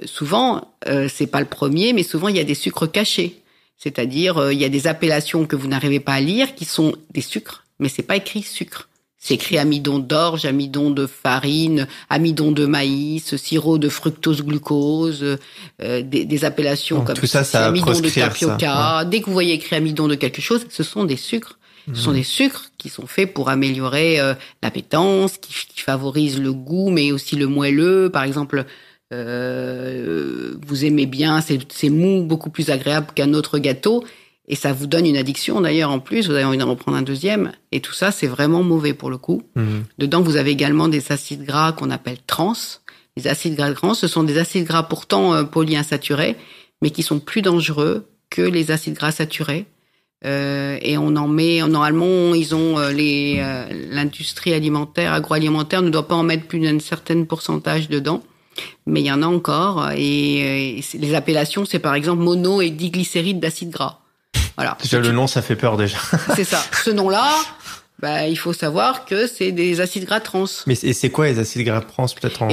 souvent, c'est pas le premier, mais souvent, il y a des sucres cachés. C'est-à-dire, il y a des appellations que vous n'arrivez pas à lire qui sont des sucres, mais c'est pas écrit sucre. C'est écrit amidon d'orge, amidon de farine, amidon de maïs, sirop de fructose-glucose, des appellations donc, comme tout ça, ça amidon de tapioca. Ça, ouais. Dès que vous voyez écrit amidon de quelque chose, ce sont des sucres. Ce sont des sucres qui sont faits pour améliorer l'appétence, qui favorisent le goût, mais aussi le moelleux. Par exemple, vous aimez bien, c'est mou, beaucoup plus agréable qu'un autre gâteau. Et ça vous donne une addiction d'ailleurs en plus, vous avez envie d'en reprendre un deuxième. Et tout ça, c'est vraiment mauvais pour le coup. Dedans, vous avez également des acides gras qu'on appelle trans. Les acides gras trans, ce sont des acides gras pourtant polyinsaturés, mais qui sont plus dangereux que les acides gras saturés. Et on en met, normalement, l'industrie agroalimentaire ne doit pas en mettre plus d'un certain pourcentage dedans. Mais il y en a encore. Et les appellations, c'est par exemple mono et diglycéride d'acide gras. Voilà. Déjà, le nom, ça fait peur déjà. C'est ça. Ce nom-là, il faut savoir que c'est des acides gras trans. Mais c'est quoi les acides gras trans, peut-être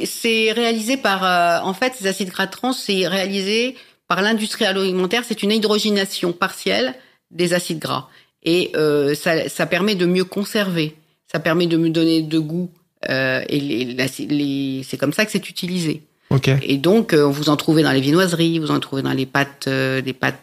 c'est réalisé par, en fait, ces acides gras trans, c'est réalisé par l'industrie agroalimentaire, c'est une hydrogénation partielle des acides gras. Et ça permet de mieux conserver. Ça permet de me donner de goût. C'est comme ça que c'est utilisé. Okay. Et donc, vous en trouvez dans les viennoiseries, vous en trouvez dans les pâtes, des pâtes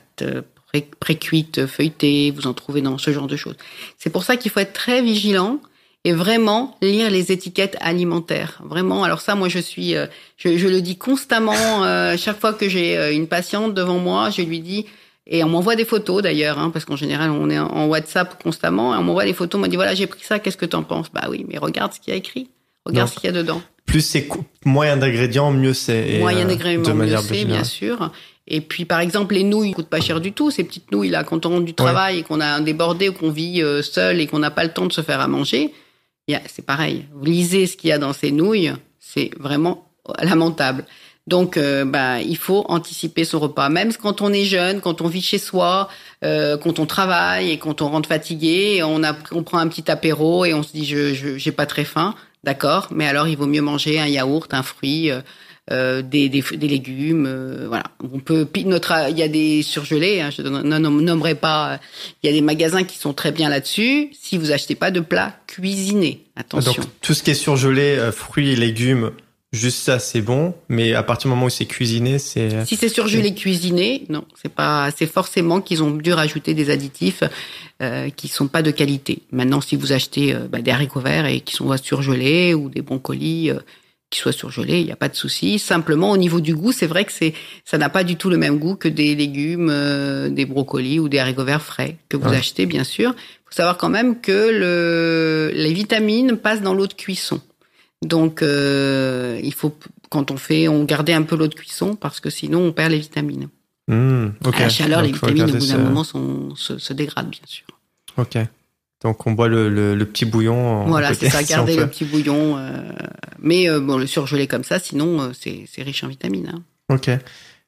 pré-cuites, feuilletées, vous en trouvez dans ce genre de choses. C'est pour ça qu'il faut être très vigilant et vraiment lire les étiquettes alimentaires. Vraiment. Alors ça, moi, je le dis constamment. Chaque fois que j'ai une patiente devant moi, je lui dis, et on m'envoie des photos d'ailleurs, hein, parce qu'en général, on est en WhatsApp constamment, et on m'envoie des photos, on m'a dit, voilà, j'ai pris ça, qu'est-ce que t'en penses? Bah oui, mais regarde ce qu'il y a écrit. Regarde ce qu'il y a dedans. Plus c'est moyen d'ingrédients, mieux c'est. Moyen d'ingrédients, mieux c'est, bien sûr. Et puis, par exemple, les nouilles coûtent pas cher du tout. Ces petites nouilles là, quand on rentre du travail et qu'on a un débordé ou qu'on vit seul et qu'on n'a pas le temps de se faire à manger, c'est pareil. Vous lisez ce qu'il y a dans ces nouilles, c'est vraiment lamentable. Donc, il faut anticiper son repas. Même quand on est jeune, quand on vit chez soi, quand on travaille et quand on rentre fatigué, on prend un petit apéro et on se dit j'ai pas très faim, d'accord. Mais alors, il vaut mieux manger un yaourt, un fruit, des légumes, voilà. On peut il y a des surgelés, hein, je nommerai pas. Il y a des magasins qui sont très bien là-dessus. Si vous achetez pas de plats cuisinés, attention. Donc tout ce qui est surgelé, fruits et légumes. Juste ça, c'est bon, mais à partir du moment où c'est cuisiné, c'est... Si c'est surgelé cuisiné, non, c'est forcément qu'ils ont dû rajouter des additifs qui sont pas de qualité. Maintenant, si vous achetez des haricots verts et qui sont surgelés ou des brocolis qui soient surgelés, il n'y a pas de souci. Simplement, au niveau du goût, c'est vrai que ça n'a pas du tout le même goût que des légumes, des brocolis ou des haricots verts frais que vous achetez, bien sûr. Il faut savoir quand même que les vitamines passent dans l'eau de cuisson. Donc, il faut, quand on garder un peu l'eau de cuisson parce que sinon, on perd les vitamines. Okay. À la chaleur, donc, les vitamines, au bout d'un moment, se dégradent, bien sûr. Ok. Donc, on boit le petit bouillon. Voilà, c'est ça, garder le petit bouillon. Mais le surgeler comme ça, sinon, c'est riche en vitamines. Hein. Ok.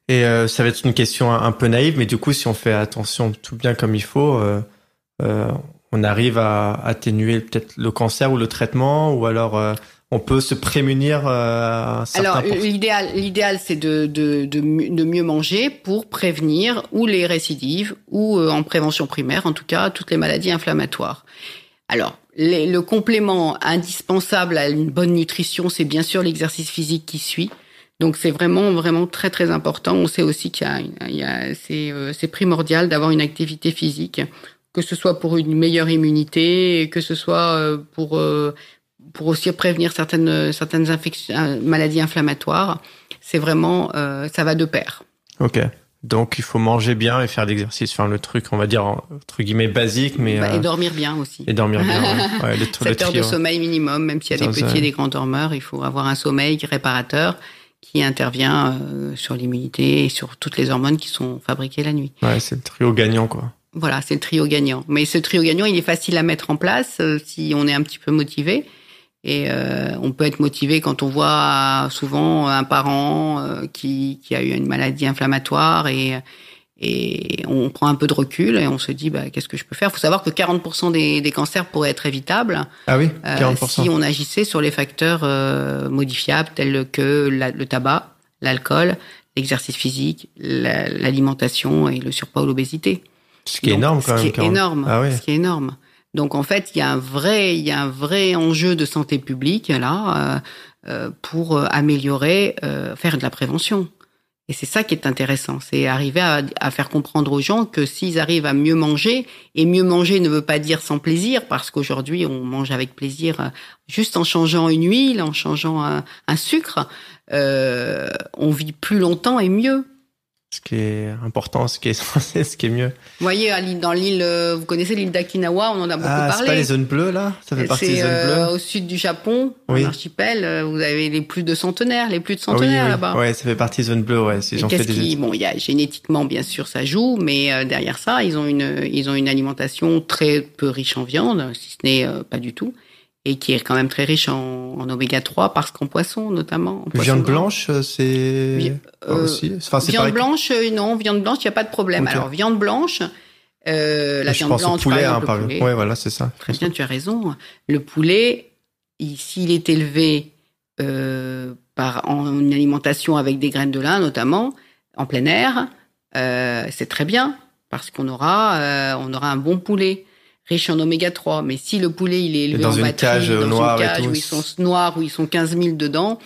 Et ça va être une question un peu naïve, mais du coup, si on fait attention tout bien comme il faut, on arrive à atténuer peut-être le cancer ou le traitement, ou alors... on peut se prémunir à un certain Alors, l'idéal, c'est de mieux manger pour prévenir ou les récidives ou en prévention primaire, en tout cas, toutes les maladies inflammatoires. Alors, le complément indispensable à une bonne nutrition, c'est bien sûr l'exercice physique qui suit. Donc, c'est vraiment, vraiment très, très important. On sait aussi c'est primordial d'avoir une activité physique, que ce soit pour une meilleure immunité, que ce soit pour aussi prévenir certaines maladies inflammatoires. C'est vraiment, ça va de pair. Ok. Donc, il faut manger bien et faire l'exercice. Enfin, le truc, on va dire, entre guillemets, basique, mais... Et dormir bien aussi. Et dormir bien, ouais. 7 heures de sommeil minimum, même s'il y a des petits et des grands dormeurs, il faut avoir un sommeil réparateur qui intervient sur l'immunité et sur toutes les hormones qui sont fabriquées la nuit. Ouais, c'est le trio gagnant, quoi. Voilà, c'est le trio gagnant. Mais ce trio gagnant, il est facile à mettre en place si on est un petit peu motivé. Et on peut être motivé quand on voit souvent un parent qui a eu une maladie inflammatoire et on prend un peu de recul et on se dit qu'est-ce que je peux faire. Il faut savoir que 40% des cancers pourraient être évitables. Ah oui, 40%. Si on agissait sur les facteurs modifiables tels que le tabac, l'alcool, l'exercice physique, l'alimentation et le surpoids ou l'obésité. Ce qui est énorme quand même. Ce qui est énorme. Ah oui. Ce qui est énorme. Donc en fait, il y a un vrai enjeu de santé publique là pour améliorer, faire de la prévention. Et c'est ça qui est intéressant, c'est arriver à faire comprendre aux gens que s'ils arrivent à mieux manger, et mieux manger ne veut pas dire sans plaisir, parce qu'aujourd'hui on mange avec plaisir juste en changeant une huile, en changeant un sucre, on vit plus longtemps et mieux. Ce qui est important, ce qui est essentiel, ce qui est mieux. Vous voyez, dans l'île, vous connaissez l'île d'Okinawa, on en a beaucoup parlé. C'est pas les zones bleues, là? Ça fait partie des zones bleues? Au sud du Japon, oui. en archipel, vous avez les plus de centenaires là-bas. Ouais, ça fait partie des zones bleues, ouais. Bon, il y a génétiquement, bien sûr, ça joue, mais derrière ça, ils ont une alimentation très peu riche en viande, si ce n'est pas du tout. Et qui est quand même très riche en oméga 3 parce qu'en poisson notamment. Viande blanche, c'est aussi. Enfin, c'est viande blanche, non, viande blanche, il y a pas de problème. Okay. Alors viande blanche, la viande blanche, poulet, par exemple, ouais, voilà, c'est ça. Très bien, tu as raison. Le poulet, s'il est élevé en une alimentation avec des graines de lin notamment, en plein air, c'est très bien parce qu'on aura un bon poulet. Riche en oméga 3, mais si le poulet il est élevé dans en une batterie, cage noire où ils sont noirs, où ils sont 15 000 dedans,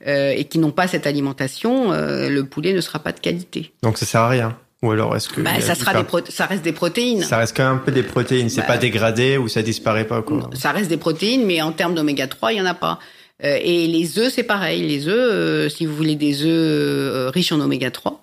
et qui n'ont pas cette alimentation, le poulet ne sera pas de qualité. Donc ça sert à rien. Ou alors est-ce que ça reste des protéines. Ça reste quand même un peu des protéines. C'est pas dégradé ou ça disparaît pas quoi. Non, ça reste des protéines, mais en termes d'oméga 3, il y en a pas. Et les œufs, c'est pareil. Les œufs, si vous voulez des œufs riches en oméga 3.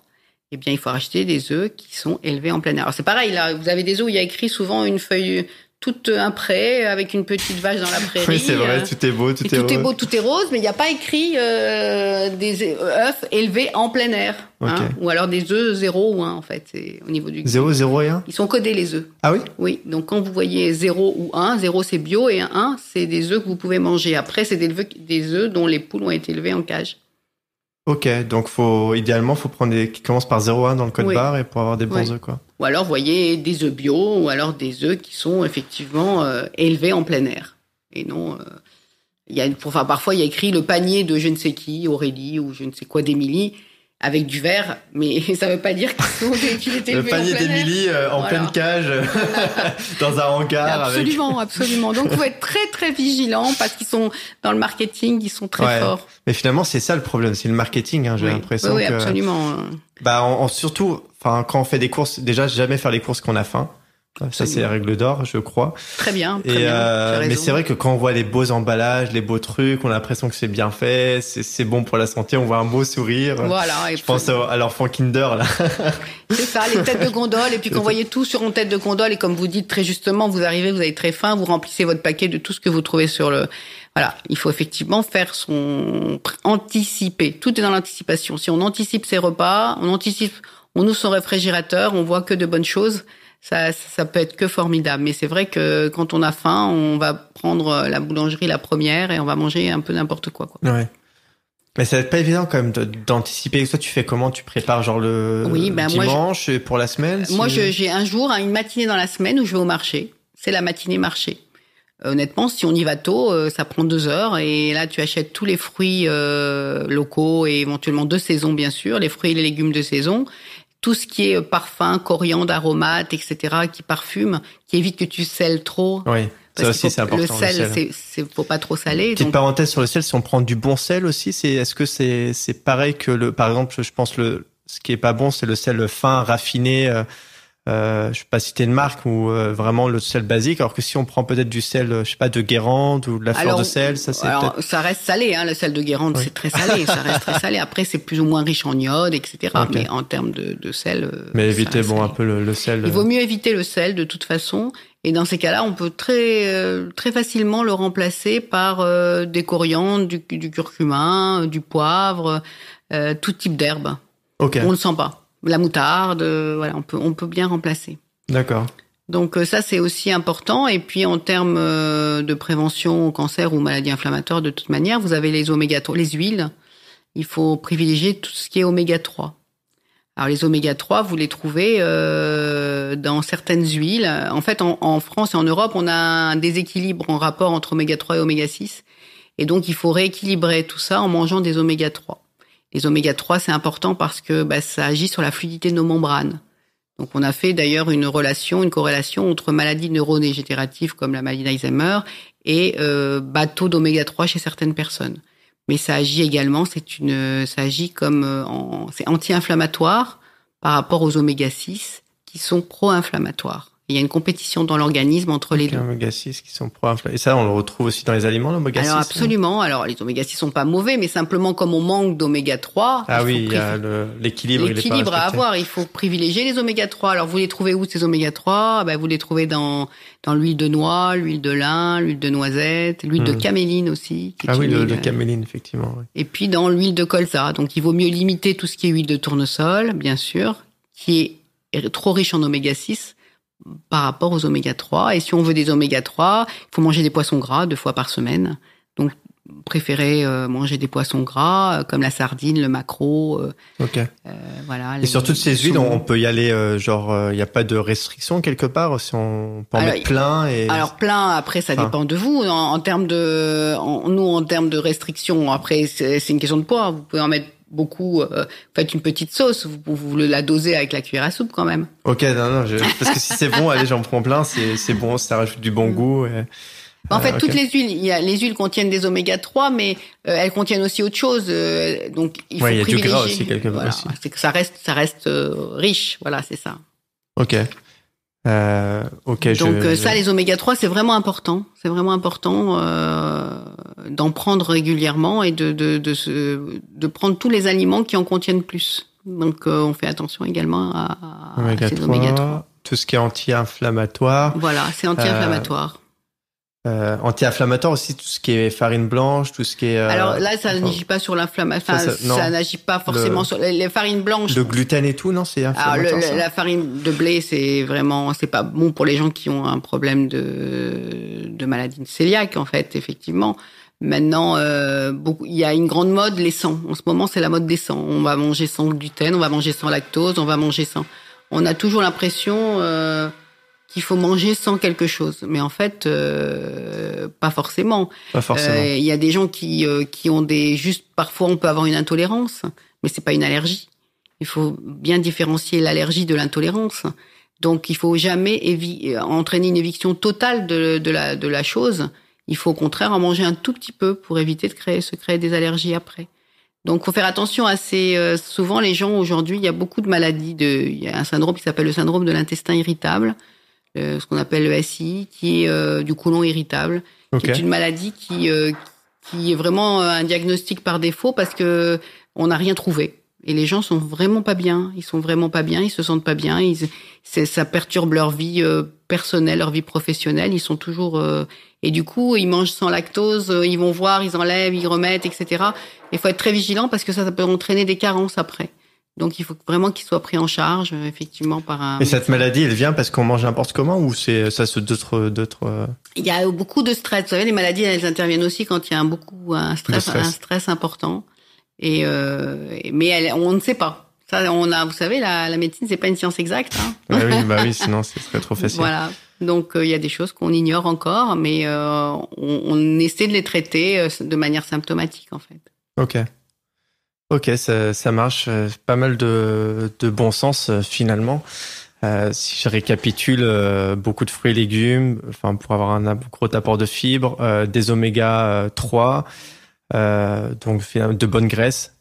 Eh bien, il faut acheter des œufs qui sont élevés en plein air. Alors, c'est pareil, là, vous avez des œufs où il y a écrit souvent une feuille tout un pré avec une petite vache dans la prairie. Oui, c'est vrai, tout est beau, tout est rose. Tout est beau, tout est rose, mais il n'y a pas écrit des œufs élevés en plein air. Okay. Ou alors des œufs 0 ou 1, en fait. C'est au niveau du... 0, 0 et 1 ? Ils sont codés, les œufs. Ah oui ? Oui, donc quand vous voyez 0 ou 1, 0 c'est bio et 1 c'est des œufs que vous pouvez manger. Après, c'est des œufs dont les poules ont été élevées en cage. Ok, donc idéalement, faut prendre des qui commencent par 0,1 dans le code barre et pour avoir des bons œufs, quoi. Ou alors, vous voyez, des œufs bio, ou alors des œufs qui sont effectivement élevés en plein air. Et non, parfois, il y a écrit le panier de je ne sais qui, Aurélie, ou je ne sais quoi d'Émilie, avec du verre, mais ça veut pas dire qu'il est élevé le panier d'Émilie en pleine cage, dans un hangar. Absolument. Donc, il faut être très, très vigilant parce qu'ils sont dans le marketing, ils sont très forts. Mais finalement, c'est ça le problème, c'est le marketing, j'ai l'impression. Oui, absolument. Surtout, quand on fait des courses, déjà, jamais faire les courses qu'on a faim. Ça, c'est la règle d'or, je crois. Très bien. Mais c'est vrai que quand on voit les beaux emballages, les beaux trucs, on a l'impression que c'est bien fait, c'est bon pour la santé, on voit un beau sourire. Voilà. Je pense à l'enfant Kinder, là. C'est ça, les têtes de gondole. Et puis, quand vous voyez tout sur une tête de gondole, et comme vous dites très justement, vous arrivez, vous avez très faim, vous remplissez votre paquet de tout ce que vous trouvez sur le... Voilà. Il faut effectivement anticiper. Tout est dans l'anticipation. Si on anticipe ses repas, on ouvre son réfrigérateur, on voit que de bonnes choses. Ça peut être que formidable. Mais c'est vrai que quand on a faim, on va prendre la boulangerie la première et on va manger un peu n'importe quoi. Ouais. Mais ça va être pas évident quand même d'anticiper. Toi, tu fais comment ? Tu prépares genre le dimanche pour la semaine ? Moi, j'ai un jour, une matinée dans la semaine où je vais au marché. C'est la matinée marché. Honnêtement, si on y va tôt, ça prend 2 heures. Et là, tu achètes tous les fruits locaux et éventuellement de saison, bien sûr, les fruits et les légumes de saison. Tout ce qui est parfum, coriandre, aromates, etc., qui parfume, qui évite que tu sels trop. Oui, ça aussi, c'est important. Le sel, faut pas trop saler. Petite parenthèse sur le sel, si on prend du bon sel aussi, est-ce que c'est pareil que par exemple, je pense ce qui est pas bon, c'est le sel fin, raffiné, je sais pas citer une marque ou vraiment le sel basique, alors que si on prend peut-être du sel, je sais pas, de Guérande ou de la fleur de sel, ça c'est peut-être... ça reste salé, le sel de Guérande, c'est très salé, ça reste très salé. Après, c'est plus ou moins riche en iode, etc. Okay. Mais en termes de sel... Mais éviter, un peu le sel... Il vaut mieux éviter le sel, de toute façon. Et dans ces cas-là, on peut très facilement le remplacer par des coriandres, du curcuma, du poivre, tout type d'herbe. Okay. On ne le sent pas. La moutarde, on peut bien remplacer. D'accord. Donc ça, c'est aussi important. Et puis en termes de prévention au cancer ou maladies inflammatoires, de toute manière, vous avez les oméga 3, les huiles. Il faut privilégier tout ce qui est oméga 3. Alors les oméga 3, vous les trouvez dans certaines huiles. En fait, en France et en Europe, on a un déséquilibre en rapport entre oméga 3 et oméga 6. Et donc, il faut rééquilibrer tout ça en mangeant des oméga 3. Les oméga 3, c'est important parce que ça agit sur la fluidité de nos membranes. Donc, on a fait d'ailleurs une corrélation entre maladies neurodégénératives comme la maladie d'Alzheimer et taux d'oméga 3 chez certaines personnes. Mais ça agit également, ça agit comme c'est anti-inflammatoire par rapport aux oméga 6 qui sont pro-inflammatoires. Il y a une compétition dans l'organisme entre les deux. Les oméga 6 qui sont pro-inflammatoires. Et ça, on le retrouve aussi dans les aliments, l'oméga 6 ? Alors, absolument. Alors, les oméga 6 sont pas mauvais, mais simplement comme on manque d'oméga 3. Il y a l'équilibre. L'équilibre à avoir. Il faut privilégier les oméga 3. Alors, vous les trouvez où, ces oméga 3? Vous les trouvez dans l'huile de noix, l'huile de lin, l'huile de noisette, l'huile de caméline aussi. Le caméline, effectivement. Oui. Et puis, dans l'huile de colza. Donc, il vaut mieux limiter tout ce qui est huile de tournesol, bien sûr, qui est trop riche en oméga 6. Par rapport aux oméga 3. Et si on veut des oméga 3, il faut manger des poissons gras 2 fois par semaine. Donc, préférez manger des poissons gras comme la sardine, le maquereau. Ok. Voilà. Et sur toutes ces huiles, on peut y aller, il n'y a pas de restriction quelque part si on peut en mettre plein Alors plein, après ça dépend de vous. En termes de restrictions, après c'est une question de poids. Vous pouvez en mettre beaucoup, faites une petite sauce, vous la dosez avec la cuillère à soupe quand même. Ok, non, parce que si c'est bon, allez, j'en prends plein, c'est bon, ça rajoute du bon goût. En fait, toutes les huiles, les huiles contiennent des oméga 3, mais elles contiennent aussi autre chose. Donc il faut privilégier. Il y a du gras aussi quelque part aussi. C'est que ça reste riche, voilà, c'est ça. Ok. Donc les oméga 3, c'est vraiment important. C'est vraiment important d'en prendre régulièrement et de prendre tous les aliments qui en contiennent plus. Donc on fait attention également à ces oméga 3. tout ce qui est anti-inflammatoire. Voilà, c'est anti-inflammatoire. Anti-inflammatoire aussi, tout ce qui est farine blanche, tout ce qui est... Alors là, ça n'agit pas sur l'inflammation. Ça n'agit pas forcément sur les farines blanches. Le gluten et tout, non, c'est inflammatoire. Alors, la farine de blé, c'est pas bon pour les gens qui ont un problème de maladie cœliaque, en fait, effectivement. Maintenant, il y a une grande mode, les sans. En ce moment, c'est la mode des sans. On va manger sans gluten, on va manger sans lactose, on va manger sans. On a toujours l'impression qu'il faut manger sans quelque chose, mais en fait, pas forcément. Pas forcément. Il y a des gens qui ont juste parfois on peut avoir une intolérance, mais c'est pas une allergie. Il faut bien différencier l'allergie de l'intolérance. Donc, il faut jamais entraîner une éviction totale de la chose. Il faut au contraire en manger un tout petit peu pour éviter de se créer des allergies après. Donc, faut faire attention à souvent les gens aujourd'hui, il y a beaucoup de maladies il y a un syndrome qui s'appelle le syndrome de l'intestin irritable, ce qu'on appelle le SI, qui est du côlon irritable, qui est une maladie qui est vraiment un diagnostic par défaut parce que on n'a rien trouvé. Et les gens sont vraiment pas bien. Ils sont vraiment pas bien. Ils se sentent pas bien. Ça perturbe leur vie personnelle, leur vie professionnelle. Ils sont toujours et du coup, ils mangent sans lactose. Ils vont voir, ils enlèvent, ils remettent, etc. Il faut être très vigilant parce que ça peut entraîner des carences après. Donc, il faut vraiment qu'ils soient pris en charge, effectivement, par un... Et cette maladie, elle vient parce qu'on mange n'importe comment ou c'est ça d'autres... Il y a beaucoup de stress. Vous savez, les maladies, elles interviennent aussi quand il y a un stress important. Mais on ne sait pas. Ça, vous savez, la médecine, c'est pas une science exacte. Hein. Oui, sinon, ce serait trop facile. Voilà. Donc, il y a des choses qu'on ignore encore, mais on essaie de les traiter de manière symptomatique, en fait. Ok, ça marche. Pas mal de bon sens, finalement. Si je récapitule, beaucoup de fruits et légumes, pour avoir un gros apport de fibres, des oméga 3, donc de bonnes graisses,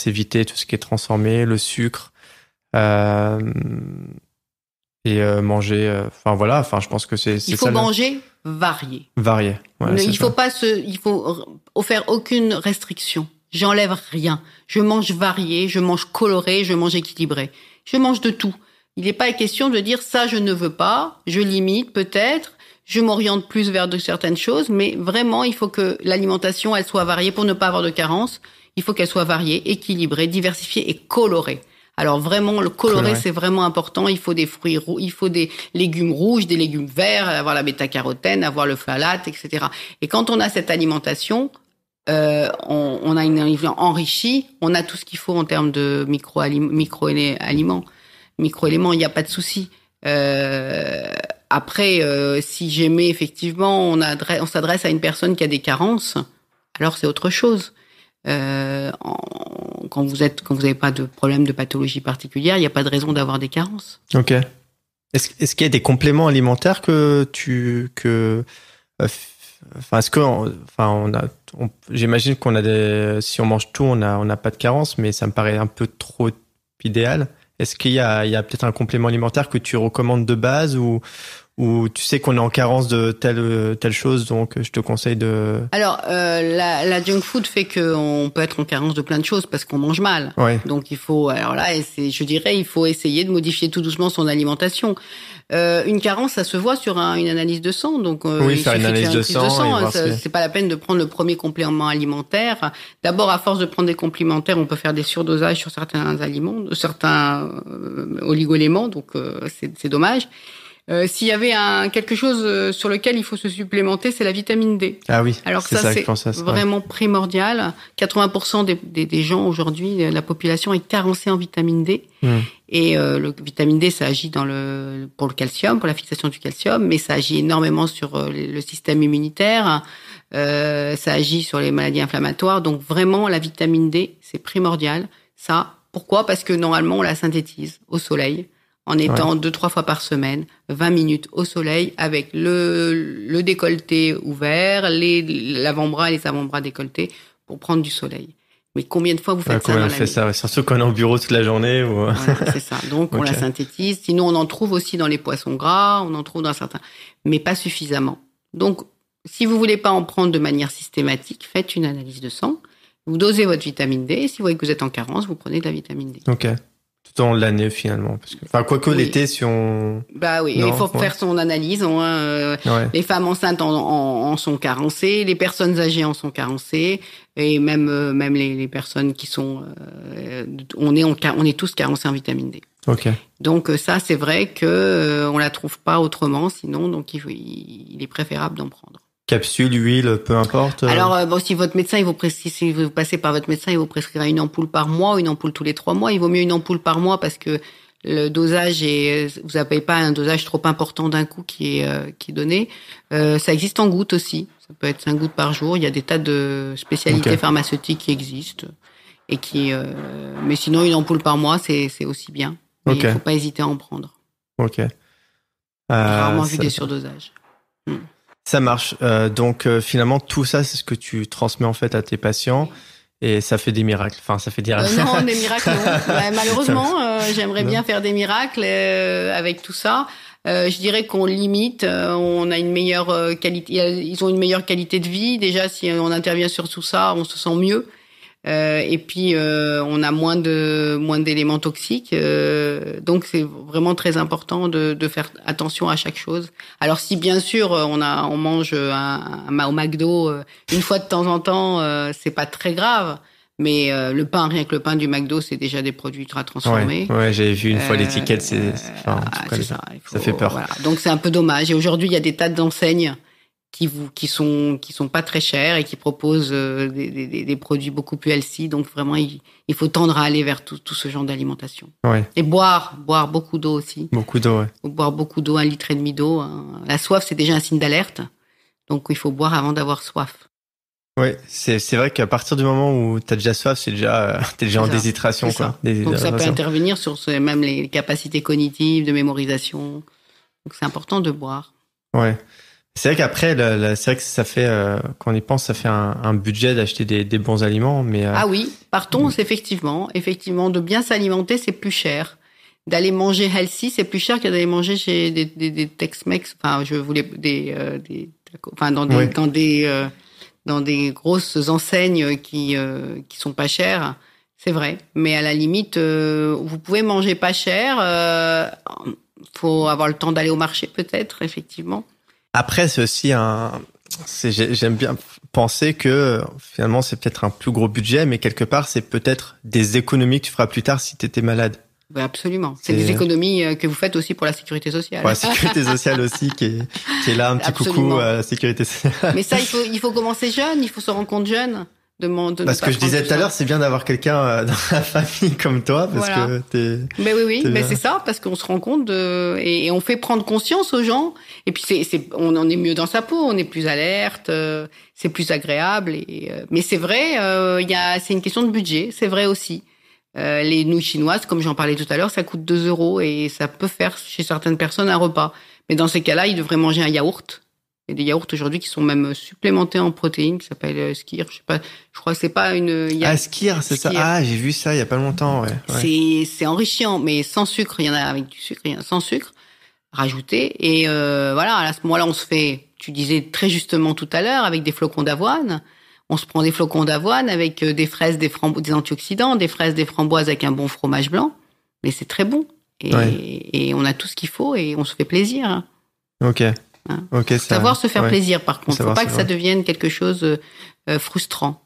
éviter tout ce qui est transformé, le sucre, et manger. Je pense que c'est il faut ça. Manger varié. Varié. Ouais, il faut faire aucune restriction. J'enlève rien. Je mange varié, je mange coloré, je mange équilibré. Je mange de tout. Il n'est pas question de dire ça je ne veux pas, je limite peut-être, je m'oriente plus vers de certaines choses, mais vraiment il faut que l'alimentation elle soit variée pour ne pas avoir de carence. Il faut qu'elle soit variée, équilibrée, diversifiée et colorée. Alors vraiment le coloré c'est vraiment important. Il faut des fruits il faut des légumes rouges, des légumes verts, avoir la bêta-carotène, avoir le folate, etc. Et quand on a cette alimentation on a une alimentation enrichie, on a tout ce qu'il faut en termes de micro-éléments, il n'y a pas de souci. Après, si jamais effectivement on s'adresse à une personne qui a des carences, alors c'est autre chose. Quand vous n'avez pas de problème de pathologie particulière, il n'y a pas de raison d'avoir des carences. Ok. Est-ce qu'il y a des compléments alimentaires j'imagine si on mange tout, on n'a pas de carence, mais ça me paraît un peu trop idéal. Est-ce qu'il y a peut-être un complément alimentaire que tu recommandes de base ou tu sais qu'on est en carence de telle chose, donc je te conseille de... Alors, la junk food fait qu'on peut être en carence de plein de choses parce qu'on mange mal. Ouais. Donc, il faut essayer de modifier tout doucement son alimentation. Une carence, ça se voit sur une analyse de sang. Donc, faire une analyse de sang. C'est pas la peine de prendre le premier complément alimentaire. D'abord, à force de prendre des complémentaires, on peut faire des surdosages sur certains aliments, certains oligo-éléments. Donc, c'est dommage. S'il y avait quelque chose sur lequel il faut se supplémenter, c'est la vitamine D. Ah oui. Alors c'est vraiment primordial. 80% des gens aujourd'hui, la population est carencée en vitamine D. Et le vitamine D, ça agit pour le calcium, pour la fixation du calcium, mais ça agit énormément sur le système immunitaire. Ça agit sur les maladies inflammatoires. Donc vraiment, la vitamine D, c'est primordial. Ça, pourquoi ? Parce que normalement, on la synthétise au soleil. En étant 2-3 fois par semaine, 20 minutes au soleil, avec le décolleté ouvert, l'avant-bras et les avant-bras décolletés, pour prendre du soleil. Mais combien de fois vous faites ça dans la vie ? Ça, surtout quand on est au bureau toute la journée. Ou... Voilà, c'est ça. Donc, on la synthétise. Sinon, on en trouve aussi dans les poissons gras, on en trouve dans certains, mais pas suffisamment. Donc, si vous voulez pas en prendre de manière systématique, faites une analyse de sang. Vous dosez votre vitamine D. Et si vous voyez que vous êtes en carence, vous prenez de la vitamine D. Ok. tout au long de l'année finalement. Quoique l'été, si on... Bah oui, il faut faire son analyse. Les femmes enceintes en sont carencées, les personnes âgées en sont carencées, et même les personnes qui sont... on est tous carencés en vitamine D. Ok. Donc ça, c'est vrai que on la trouve pas autrement, sinon donc il est préférable d'en prendre. Capsule, huile, peu importe. Alors si votre médecin, si vous passez par votre médecin, il vous prescrira une ampoule par mois, une ampoule tous les 3 mois. Il vaut mieux une ampoule par mois parce que le dosage vous n'avez pas un dosage trop important d'un coup qui est donné. Ça existe en gouttes aussi. Ça peut être 5 gouttes par jour. Il y a des tas de spécialités pharmaceutiques qui existent et mais sinon une ampoule par mois, c'est aussi bien. Mais il faut pas hésiter à en prendre. Ok. J'ai rarement vu des surdosages. Ça marche. Donc finalement, tout ça, c'est ce que tu transmets en fait à tes patients et ça fait des miracles. Enfin, ça fait dire. Non, des miracles, non. Malheureusement, j'aimerais bien faire des miracles avec tout ça. Je dirais qu'on limite. On a une meilleure qualité. Ils ont une meilleure qualité de vie. Déjà, si on intervient sur tout ça, on se sent mieux. Et puis on a moins d'éléments toxiques, donc c'est vraiment très important de faire attention à chaque chose. Alors si bien sûr on mange au McDo une fois de temps en temps, c'est pas très grave, mais rien que le pain du McDo, c'est déjà des produits ultra transformés. Ouais, j'avais vu une fois l'étiquette, ça fait peur. Voilà. Donc c'est un peu dommage. Et aujourd'hui, il y a des tas d'enseignes qui sont pas très chers et qui proposent des produits beaucoup plus healthy. Donc vraiment, il faut tendre à aller vers tout ce genre d'alimentation. Ouais. Et boire beaucoup d'eau aussi. Beaucoup d'eau, ouais. Faut boire beaucoup d'eau, 1,5 litre d'eau. Hein. La soif, c'est déjà un signe d'alerte. Donc il faut boire avant d'avoir soif. Ouais, c'est vrai qu'à partir du moment où t'as déjà soif, t'es déjà en déshydratation, quoi. Donc ça peut intervenir sur même les capacités cognitives, de mémorisation. Donc c'est important de boire. Ouais. C'est vrai qu'après, c'est vrai que ça fait, quand on y pense, ça fait un budget d'acheter des bons aliments, mais... Ah oui, partons, effectivement, de bien s'alimenter, c'est plus cher. D'aller manger healthy, c'est plus cher que d'aller manger chez des Tex-Mex. Enfin, dans des grosses enseignes qui sont pas chères. C'est vrai. Mais à la limite, vous pouvez manger pas cher. Faut avoir le temps d'aller au marché, peut-être, effectivement. Après, c'est aussi j'aime bien penser que finalement c'est peut-être un plus gros budget, mais quelque part c'est peut-être des économies que tu feras plus tard si tu étais malade. Oui, absolument. C'est des économies que vous faites aussi pour la sécurité sociale. Pour la sécurité sociale aussi, qui est là, un petit coucou à la sécurité sociale. Mais ça, il faut commencer jeune, il faut se rendre compte jeune. Parce que je disais tout à l'heure, c'est bien d'avoir quelqu'un dans la famille comme toi, parce que t'es... Mais oui, mais c'est ça, parce qu'on se rend compte et on fait prendre conscience aux gens. Et puis on en est mieux dans sa peau, on est plus alerte, c'est plus agréable. Mais c'est vrai, c'est une question de budget, c'est vrai aussi. Les nouilles chinoises, comme j'en parlais tout à l'heure, ça coûte 2 € et ça peut faire chez certaines personnes un repas. Mais dans ces cas-là, ils devraient manger un yaourt. Il y a des yaourts aujourd'hui qui sont même supplémentés en protéines, qui s'appellent Skyr. Je crois que c'est pas une... Skyr, c'est ça. Ah, j'ai vu ça il y a pas longtemps, ouais. C'est enrichant, mais sans sucre. Il y en a avec du sucre, il y en a sans sucre rajouté. Et voilà, à ce moment-là, on se fait, tu disais très justement tout à l'heure, avec des flocons d'avoine. On se prend des flocons d'avoine avec des fraises, des antioxydants, des fraises, des framboises avec un bon fromage blanc. Mais c'est très bon. Et on a tout ce qu'il faut et on se fait plaisir. Ok. Hein. Savoir se faire plaisir, par contre. Faut pas que ça devienne quelque chose frustrant.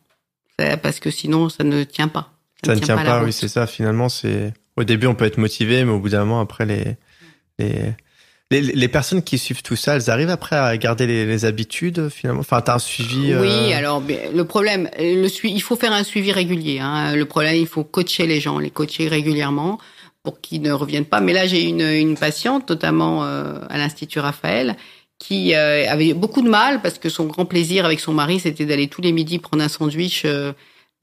Parce que sinon, ça ne tient pas. Ça ne tient pas, oui, c'est ça. Finalement, au début, on peut être motivé, mais au bout d'un moment, après, les personnes qui suivent tout ça, elles arrivent après à garder les habitudes, finalement. Enfin, t'as un suivi. Oui, alors, le problème, il faut faire un suivi régulier, hein. Le problème, il faut coacher les gens, les coacher régulièrement pour qu'ils ne reviennent pas. Mais là, j'ai une patiente, notamment à l'Institut Raphaël, qui avait beaucoup de mal parce que son grand plaisir avec son mari, c'était d'aller tous les midis prendre un sandwich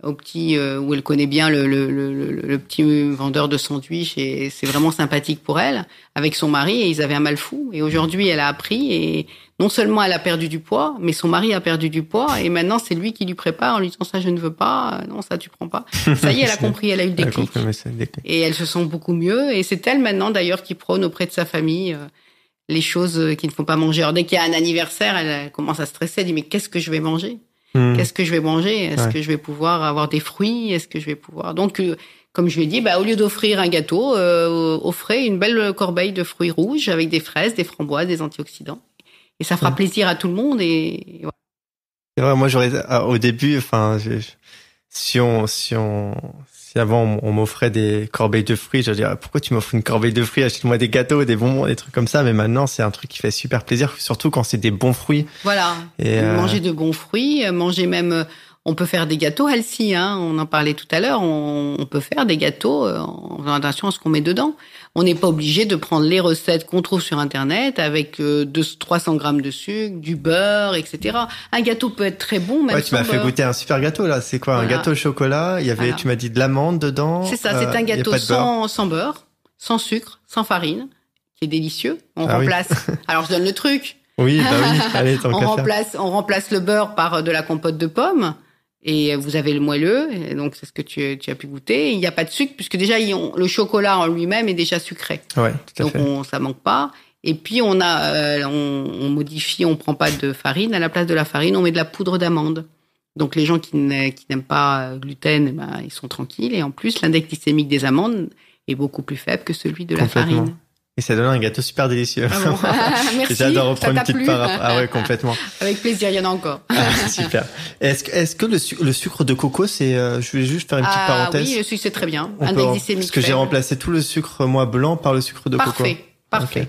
au petit où elle connaît bien le petit vendeur de sandwich et c'est vraiment sympathique pour elle avec son mari et ils avaient un mal fou et aujourd'hui elle a appris et non seulement elle a perdu du poids mais son mari a perdu du poids et maintenant c'est lui qui lui prépare en lui disant ça je ne veux pas, non ça tu prends pas. Ça y est, elle a compris, elle a eu le déclic et elle se sent beaucoup mieux et c'est elle maintenant d'ailleurs qui prône auprès de sa famille les choses qu'il ne faut pas manger. Alors, dès qu'il y a un anniversaire, elle commence à stresser. Elle dit, mais qu'est-ce que je vais manger? Qu'est-ce que je vais manger? Est-ce que je vais pouvoir avoir des fruits? Est-ce que je vais pouvoir... Donc, Comme je lui ai dit, au lieu d'offrir un gâteau, offrez une belle corbeille de fruits rouges avec des fraises, des framboises, des antioxydants. Et ça fera plaisir à tout le monde. Et voilà. C'est vrai, moi, au début, si avant on m'offrait des corbeilles de fruits, j'allais dire pourquoi tu m'offres une corbeille de fruits, achète-moi des gâteaux, des bonbons, des trucs comme ça. Mais maintenant, c'est un truc qui fait super plaisir, surtout quand c'est des bons fruits. Voilà. Et manger de bons fruits, manger même. On peut faire des gâteaux healthy, hein. On en parlait tout à l'heure. On peut faire des gâteaux en faisant attention à ce qu'on met dedans. On n'est pas obligé de prendre les recettes qu'on trouve sur Internet avec 300 grammes de sucre, du beurre, etc. Un gâteau peut être très bon, même tu m'as fait goûter un super gâteau, là. C'est quoi? Un gâteau au chocolat. Il y avait, tu m'as dit de l'amande dedans. C'est ça. C'est un gâteau sans beurre, sans sucre, sans farine, qui est délicieux. On remplace. Oui. Alors, je donne le truc. Oui, oui. Allez, tant qu'à faire. On remplace le beurre par de la compote de pommes. Et vous avez le moelleux, et donc c'est ce que tu as pu goûter. Il n'y a pas de sucre, puisque déjà, le chocolat en lui-même est déjà sucré. Ouais, tout à fait. Donc, ça manque pas. Et puis, on modifie, on prend pas de farine. À la place de la farine, on met de la poudre d'amande. Donc, les gens qui n'aiment pas gluten, ils sont tranquilles. Et en plus, l'index glycémique des amandes est beaucoup plus faible que celui de la farine. Et ça donne un gâteau super délicieux. Ah bon. Merci. J'adore reprendre une petite part. Ah ouais, complètement. Avec plaisir, il y en a encore. Super. Est-ce que le sucre de coco, je vais juste faire une petite parenthèse. Oui, le sucre, c'est très bien. Index glycémique. Parce que j'ai remplacé tout le sucre, moi, blanc par le sucre de coco. Parfait. Okay.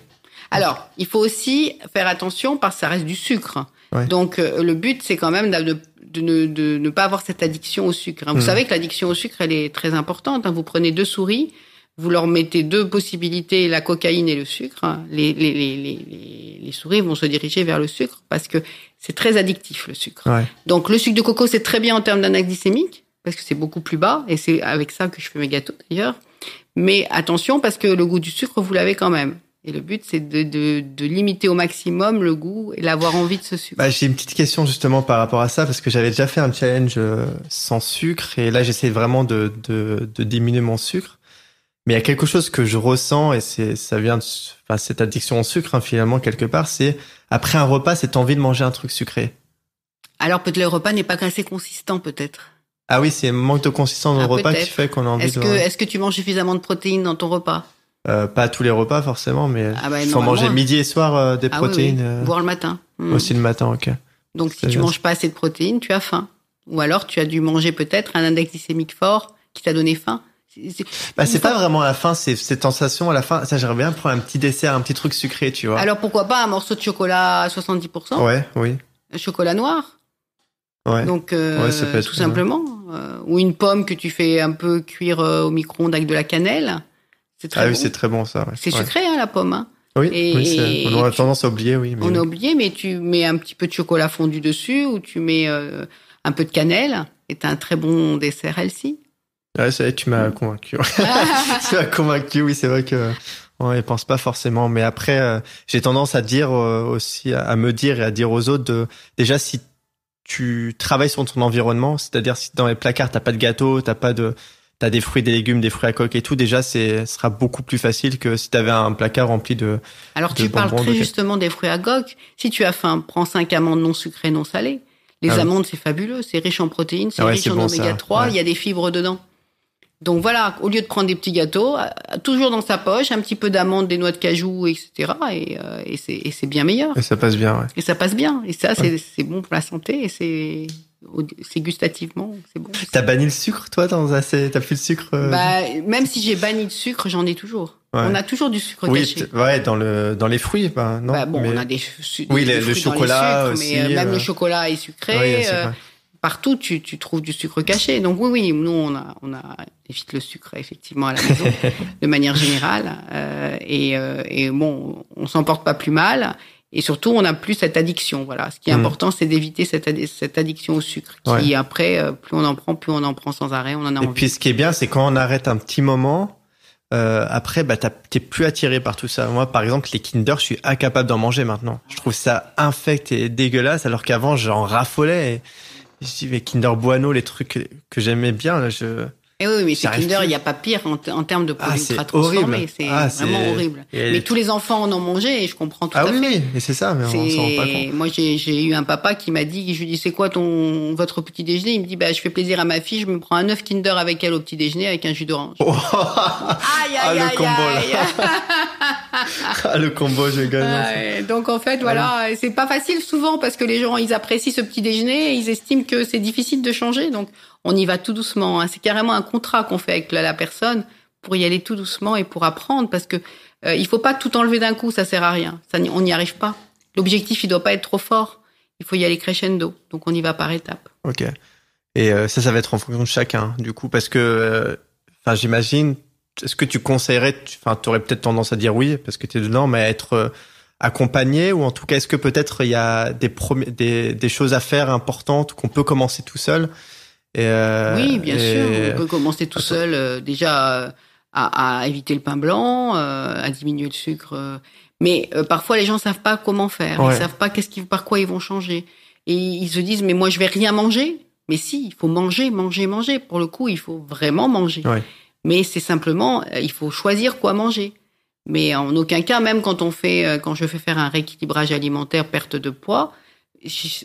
Alors, il faut aussi faire attention parce que ça reste du sucre. Ouais. Donc, le but, c'est quand même de ne pas avoir cette addiction au sucre. Vous savez que l'addiction au sucre, elle est très importante. Vous prenez 2 souris, vous leur mettez 2 possibilités, la cocaïne et le sucre. Les souris vont se diriger vers le sucre parce que c'est très addictif, le sucre. Ouais. Donc, le sucre de coco, c'est très bien en termes d'index glycémique parce que c'est beaucoup plus bas et c'est avec ça que je fais mes gâteaux d'ailleurs. Mais attention parce que le goût du sucre, vous l'avez quand même. Et le but, c'est de limiter au maximum le goût et l'avoir envie de ce sucre. J'ai une petite question justement par rapport à ça parce que j'avais déjà fait un challenge sans sucre et là, j'essaie vraiment de diminuer mon sucre. Mais il y a quelque chose que je ressens et ça vient cette addiction au sucre, finalement, quelque part, c'est après un repas, cette envie de manger un truc sucré. Alors, peut-être le repas n'est pas assez consistant, peut-être. Ah oui, c'est un manque de consistance dans le repas qui fait qu'on a envie Est-ce que tu manges suffisamment de protéines dans ton repas? Pas tous les repas, forcément, mais faut manger midi et soir des protéines. Oui. Voire le matin. Aussi le matin, ok. Donc, si tu manges pas assez de protéines, tu as faim. Ou alors, tu as dû manger peut-être un index glycémique fort qui t'a donné faim. C'est pas vraiment à la fin, c'est cette sensation à la fin. Ça, j'aimerais bien prendre un petit dessert, un petit truc sucré, tu vois. Alors pourquoi pas un morceau de chocolat à 70%? Ouais, oui. Un chocolat noir. Ouais. Donc ça peut être tout simplement, ou une pomme que tu fais un peu cuire au micro-ondes avec de la cannelle. C'est très bon. Oui, c'est très bon ça. Ouais. C'est sucré la pomme. Hein. Oui, on a tendance à oublier, oui. On a oublié, mais tu mets un petit peu de chocolat fondu dessus ou tu mets un peu de cannelle et t'as un très bon dessert healthy. Ouais, ça y est, tu m'as convaincu. Tu m'as convaincu, oui, c'est vrai que on y pense pas forcément. Mais après, j'ai tendance à dire aussi, à me dire et à dire aux autres déjà, si tu travailles sur ton environnement, c'est-à-dire si dans les placards, t'as pas de gâteau, t'as des fruits, des légumes, des fruits à coque et tout, déjà, ce sera beaucoup plus facile que si t'avais un placard rempli de Alors, tu parles très justement des fruits à coque. Si tu as faim, prends 5 amandes non sucrées, non salées. Les amandes, c'est fabuleux. C'est riche en protéines, c'est riche en oméga 3. Il y a des fibres dedans. Donc voilà, au lieu de prendre des petits gâteaux, toujours dans sa poche, un petit peu d'amandes, des noix de cajou, etc. Et c'est bien meilleur. Et ça passe bien, ouais. Et ça passe bien. Et ça, c'est bon pour la santé et c'est gustativement, c'est bon. T'as banni le sucre, toi, t'as plus de sucre? Même si j'ai banni le sucre, j'en ai toujours. Ouais. On a toujours du sucre caché. Ouais, dans les fruits, non. On a des le chocolat sucres, aussi. Mais même le chocolat est sucré. Oui, partout, tu trouves du sucre caché. Donc oui, nous, on évite le sucre, effectivement, à la maison, de manière générale. Et bon, on s'en porte pas plus mal. Et surtout, on n'a plus cette addiction. Voilà. Ce qui est important, c'est d'éviter cette addiction au sucre. Qui, après, plus on en prend sans arrêt, on en a envie. Et puis, ce qui est bien, c'est quand on arrête un petit moment, après, t'es plus attiré par tout ça. Moi, par exemple, les Kinder, je suis incapable d'en manger maintenant. Je trouve ça infect et dégueulasse, alors qu'avant, j'en raffolais. Et je dis, mais Kinder Bueno, les trucs que j'aimais bien, là, Et oui, mais J'y c'est arrive Kinder, plus. il n'y a pas pire en termes de produits c'est ultra transformés. horrible. C'est vraiment horrible. Mais tous les enfants en ont mangé et je comprends tout à oui, fait. oui, et c'est ça, mais on s'en rend pas compte. Moi, j'ai eu un papa qui m'a dit, je lui dis, c'est quoi votre petit déjeuner? Il me dit, je fais plaisir à ma fille, je me prends un œuf Kinder avec elle au petit déjeuner avec un jus d'orange. Oh. Aïe, aïe, le aïe, combo, aïe. le combo, je gagne. Ouais, donc en fait, voilà, c'est pas facile souvent parce que les gens, ils apprécient ce petit déjeuner et ils estiment que c'est difficile de changer. Donc, on y va tout doucement. Hein. C'est carrément un contrat qu'on fait avec la personne pour y aller tout doucement et pour apprendre parce que il faut pas tout enlever d'un coup, ça sert à rien. On n'y arrive pas. L'objectif, il doit pas être trop fort. Il faut y aller crescendo. Donc, on y va par étapes. Ok. Et ça va être en fonction de chacun, du coup, parce que, j'imagine, est-ce que tu conseillerais, t'aurais peut-être tendance à dire oui, parce que t'es dedans, mais être accompagné, ou en tout cas, est-ce que peut-être il y a des choses à faire importantes qu'on peut commencer tout seul? Oui, bien sûr. On peut commencer tout seul, déjà à éviter le pain blanc, à diminuer le sucre. Mais parfois, les gens savent pas comment faire. Ouais. Ils savent pas par quoi ils vont changer. Et ils se disent, mais moi, je vais rien manger. Mais si, il faut manger, manger, manger. Pour le coup, il faut vraiment manger. Ouais. Mais c'est simplement, il faut choisir quoi manger. Mais en aucun cas, même quand je fais faire un rééquilibrage alimentaire, perte de poids,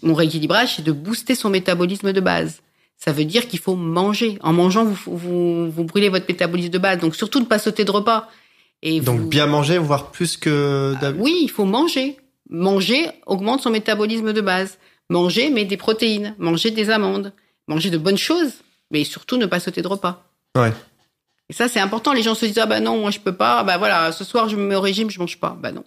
mon rééquilibrage, c'est de booster son métabolisme de base. Ça veut dire qu'il faut manger. En mangeant, vous brûlez votre métabolisme de base. Donc, surtout ne pas sauter de repas. Et donc, bien manger, voire plus que d'habitude. Oui, il faut manger. Manger augmente son métabolisme de base. Manger, mais des protéines. Manger des amandes. Manger de bonnes choses. Mais surtout, ne pas sauter de repas. Ouais. Et ça, c'est important. Les gens se disent, non, moi, je peux pas. Voilà, ce soir, je me mets au régime, je mange pas. Non.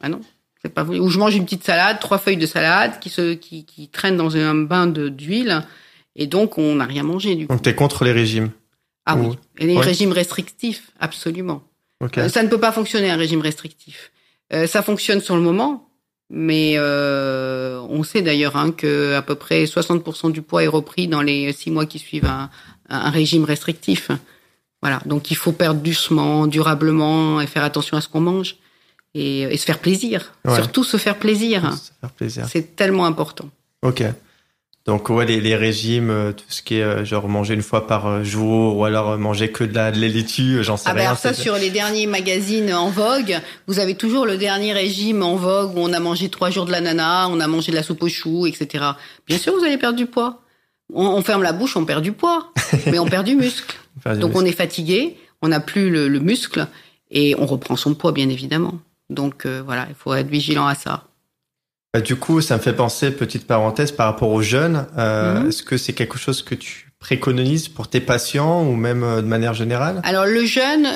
Ah non. C'est pas voulu. Ou je mange une petite salade, 3 feuilles de salade qui traînent dans un bain d'huile. Et donc, on n'a rien mangé, du coup. Donc, t'es contre les régimes? Ah oui. Et les régimes restrictifs, absolument. Okay. Ça ne peut pas fonctionner, un régime restrictif. Ça fonctionne sur le moment, mais on sait d'ailleurs que à peu près 60% du poids est repris dans les 6 mois qui suivent un régime restrictif. Voilà. Donc, il faut perdre doucement, durablement, et faire attention à ce qu'on mange. Et se faire plaisir. Ouais. Surtout se faire plaisir. Se faire plaisir. C'est tellement important. Ok. Donc les régimes, tout ce qui est genre manger une fois par jour ou alors manger que de la laitue, j'en sais rien. Alors ça, sur les derniers magazines en vogue, vous avez toujours le dernier régime en vogue où on a mangé 3 jours de l'ananas, on a mangé de la soupe aux choux, etc. Bien sûr, vous allez perdre du poids. On ferme la bouche, on perd du poids, mais on perd du muscle. Donc on est fatigué, on n'a plus le muscle et on reprend son poids, bien évidemment. Donc voilà, il faut être vigilant à ça. Du coup, ça me fait penser, petite parenthèse, par rapport aux jeunes. Est-ce que c'est quelque chose que tu préconises pour tes patients ou même de manière générale? Alors le jeûne,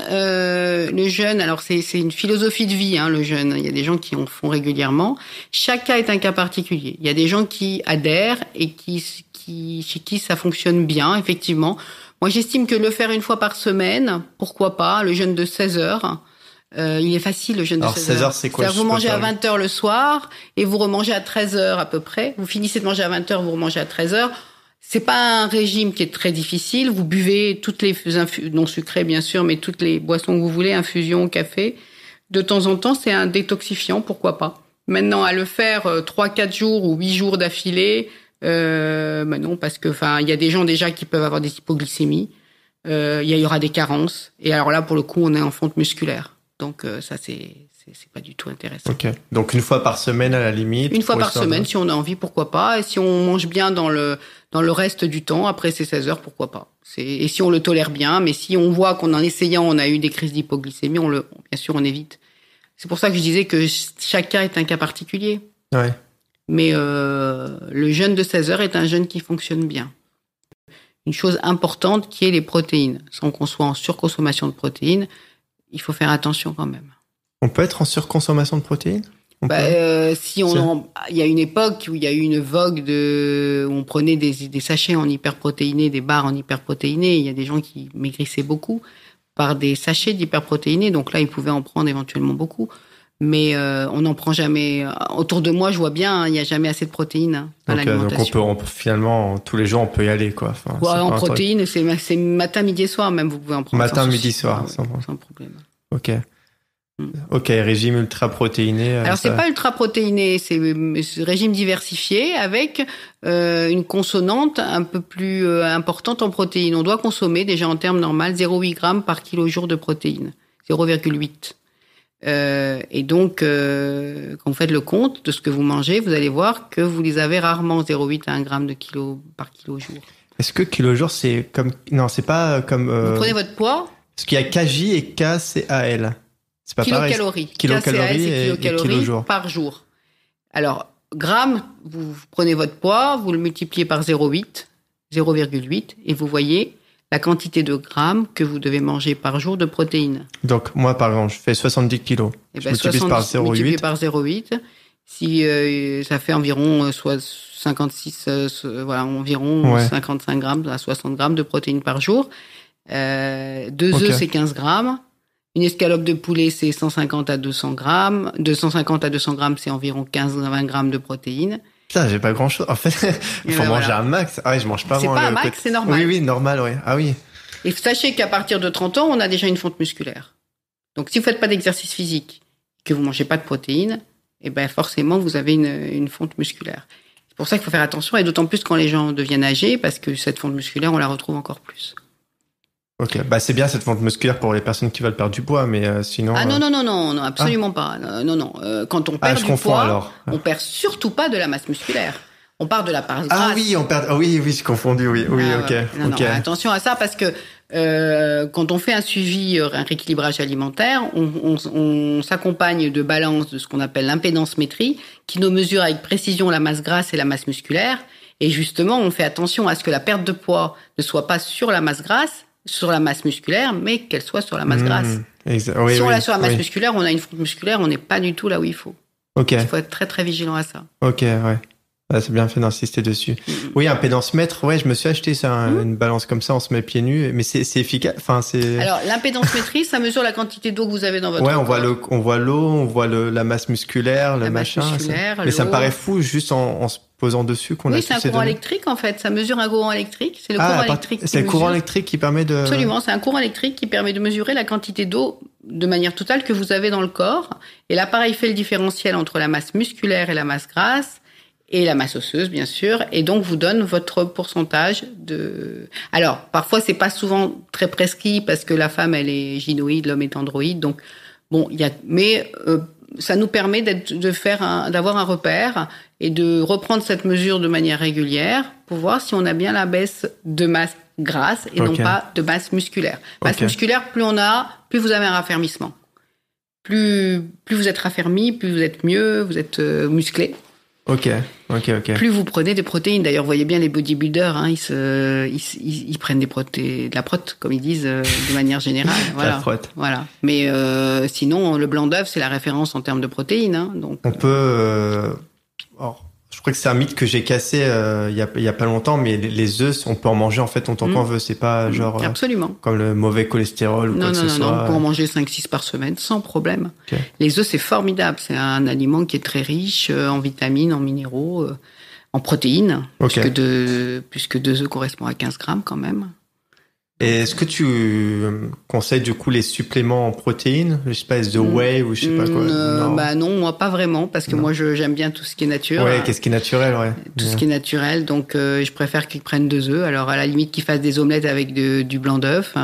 alors c'est une philosophie de vie, le jeûne. Il y a des gens qui en font régulièrement. Chaque cas est un cas particulier. Il y a des gens qui adhèrent et chez qui ça fonctionne bien, effectivement. Moi, j'estime que le faire une fois par semaine, pourquoi pas, le jeûne de 16 heures. Il est facile, le jeûne de 16 heures. C'est quoi? Vous mangez à 20 heures le soir et vous remangez à 13 heures à peu près. Vous finissez de manger à 20 heures, vous remangez à 13 heures. C'est pas un régime qui est très difficile. Vous buvez toutes les non sucrées, bien sûr, mais toutes les boissons que vous voulez, infusion, café. De temps en temps, c'est un détoxifiant, pourquoi pas. Maintenant, à le faire 3-4 jours ou 8 jours d'affilée, non, parce que, il y a des gens déjà qui peuvent avoir des hypoglycémies. Il y aura des carences. Et alors là, pour le coup, on est en fonte musculaire. Donc ça, c'est pas du tout intéressant. Ok. Donc une fois par semaine à la limite. Une fois par semaine, si on a envie, pourquoi pas. Et si on mange bien dans le reste du temps, après ces 16 heures, pourquoi pas. Et si on le tolère bien, mais si on voit qu'en essayant, on a eu des crises d'hypoglycémie, bien sûr, on évite. C'est pour ça que je disais que chaque cas est un cas particulier. Ouais. Mais le jeûne de 16 heures est un jeûne qui fonctionne bien. Une chose importante qui est les protéines. Sans qu'on soit en surconsommation de protéines, il faut faire attention quand même. On peut être en surconsommation de protéines? Il y a une époque où il y a eu une vogue où on prenait des sachets en hyperprotéinés, des barres en hyperprotéinés. Il y a des gens qui maigrissaient beaucoup par des sachets d'hyperprotéinés. Donc là, ils pouvaient en prendre éventuellement beaucoup. Mais on n'en prend jamais. Autour de moi, je vois bien, il n'y a jamais assez de protéines dans l'alimentation. Donc on peut tous les jours, on peut y aller, quoi. En protéines, c'est matin, midi et soir même, vous pouvez en prendre. Matin, midi, soir, sans problème. Ok. Ok, régime ultra protéiné. Alors c'est pas ultra protéiné, c'est régime diversifié avec une consonante un peu plus importante en protéines. On doit consommer déjà en termes normaux 0,8 grammes par kilo-jour de protéines, 0,8. Et donc, quand vous faites le compte de ce que vous mangez, vous allez voir que vous les avez rarement 0,8 à 1 gramme de kilo par kilo-jour. Est-ce que kilo-jour, c'est comme... Non, c'est pas comme... Vous prenez votre poids. Parce qu'il y a KJ et KCAL. C'est pas pareil. Kilocalories et kilojour par jour. Alors, grammes, vous prenez votre poids, vous le multipliez par 0,8, et vous voyez la quantité de grammes que vous devez manger par jour de protéines. Donc, moi, par exemple, je fais 70 kilos. Je multiplie par 0,8. Multiplié par 0,8. Si ça fait environ soit 56, environ 55 grammes à 60 grammes de protéines par jour. 2 œufs, c'est 15 grammes. Une escalope de poulet, c'est 150 à 200 grammes. 250 à 200 grammes, c'est environ 15 à 20 grammes de protéines. Putain, j'ai pas grand chose. En fait, il faut manger un max. Ah oui, je mange pas C'est pas un max, c'est normal. Oui, normal, oui. Ah oui. Et sachez qu'à partir de 30 ans, on a déjà une fonte musculaire. Donc, si vous faites pas d'exercice physique, que vous mangez pas de protéines, eh ben, forcément, vous avez une fonte musculaire. C'est pour ça qu'il faut faire attention, et d'autant plus quand les gens deviennent âgés, parce que cette fonte musculaire, on la retrouve encore plus. Ok, bah c'est bien cette fonte musculaire pour les personnes qui veulent perdre du poids, mais sinon. Ah non, absolument pas. Non. Quand on perd du poids, alors. On perd surtout pas de la masse musculaire. On part de la part grasse. Ah oui, oui, j'ai confondu, oui, ok. Non, attention à ça parce que quand on fait un suivi, un rééquilibrage alimentaire, on s'accompagne de balance de ce qu'on appelle l'impédance-métrie, qui nous mesure avec précision la masse grasse et la masse musculaire. Et justement, on fait attention à ce que la perte de poids ne soit pas sur la masse grasse, sur la masse musculaire, mais qu'elle soit sur la masse grasse. Si on l'a sur la masse musculaire, on a une fonte musculaire, on n'est pas du tout là où il faut. Ok. Il faut être très très vigilant à ça. Ok, ouais. Ah, c'est bien fait d'insister dessus. Oui, un pédance-mètre, ouais, je me suis acheté ça, une balance comme ça, on se met pieds nus, mais c'est efficace. Enfin, c'est. Alors, l'impédance-métrie, ça mesure la quantité d'eau que vous avez dans votre corps. Ouais, on voit l'eau, on voit la masse musculaire, le machin. Mais ça me paraît fou juste en se posant dessus qu'on a. Oui, c'est un courant électrique en fait. Ça mesure un courant électrique. C'est le courant électrique. C'est le courant électrique qui permet de. Absolument, c'est un courant électrique qui permet de mesurer la quantité d'eau de manière totale que vous avez dans le corps. Et l'appareil fait le différentiel entre la masse musculaire et la masse grasse. Et la masse osseuse, bien sûr, et donc vous donne votre pourcentage de... Alors, parfois, c'est pas souvent très prescrit parce que la femme, elle est gynoïde, l'homme est androïde, donc bon, ça nous permet d'avoir un repère et de reprendre cette mesure de manière régulière pour voir si on a bien la baisse de masse grasse et non pas de masse musculaire. Masse musculaire, plus on a, plus vous avez un raffermissement. Plus vous êtes raffermi, plus vous êtes mieux, vous êtes musclé. Ok. Plus vous prenez des protéines. D'ailleurs, vous voyez bien les bodybuilders, ils prennent de la prot, comme ils disent, de manière générale. Voilà. La prot. Voilà. Mais sinon, le blanc d'œuf, c'est la référence en termes de protéines. Hein, donc. On peut. Je crois que c'est un mythe que j'ai cassé il y a pas longtemps, mais les œufs, on peut en manger en fait autant qu'on veut. C'est pas genre absolument comme le mauvais cholestérol ou quoi que ce soit. Non, on peut en manger 5-6 par semaine sans problème. Okay. Les œufs, c'est formidable. C'est un aliment qui est très riche en vitamines, en minéraux, en protéines, puisque 2 œufs correspond à 15 grammes quand même. Et est-ce que tu conseilles du coup les suppléments en protéines, l'espèce de whey ou je sais pas quoi? Non, moi pas vraiment, parce que moi j'aime bien tout ce qui est nature. Ouais, qu'est-ce qui est naturel, ouais. Tout ce qui est naturel, donc je préfère qu'ils prennent 2 œufs. Alors à la limite qu'ils fassent des omelettes avec du blanc d'œuf.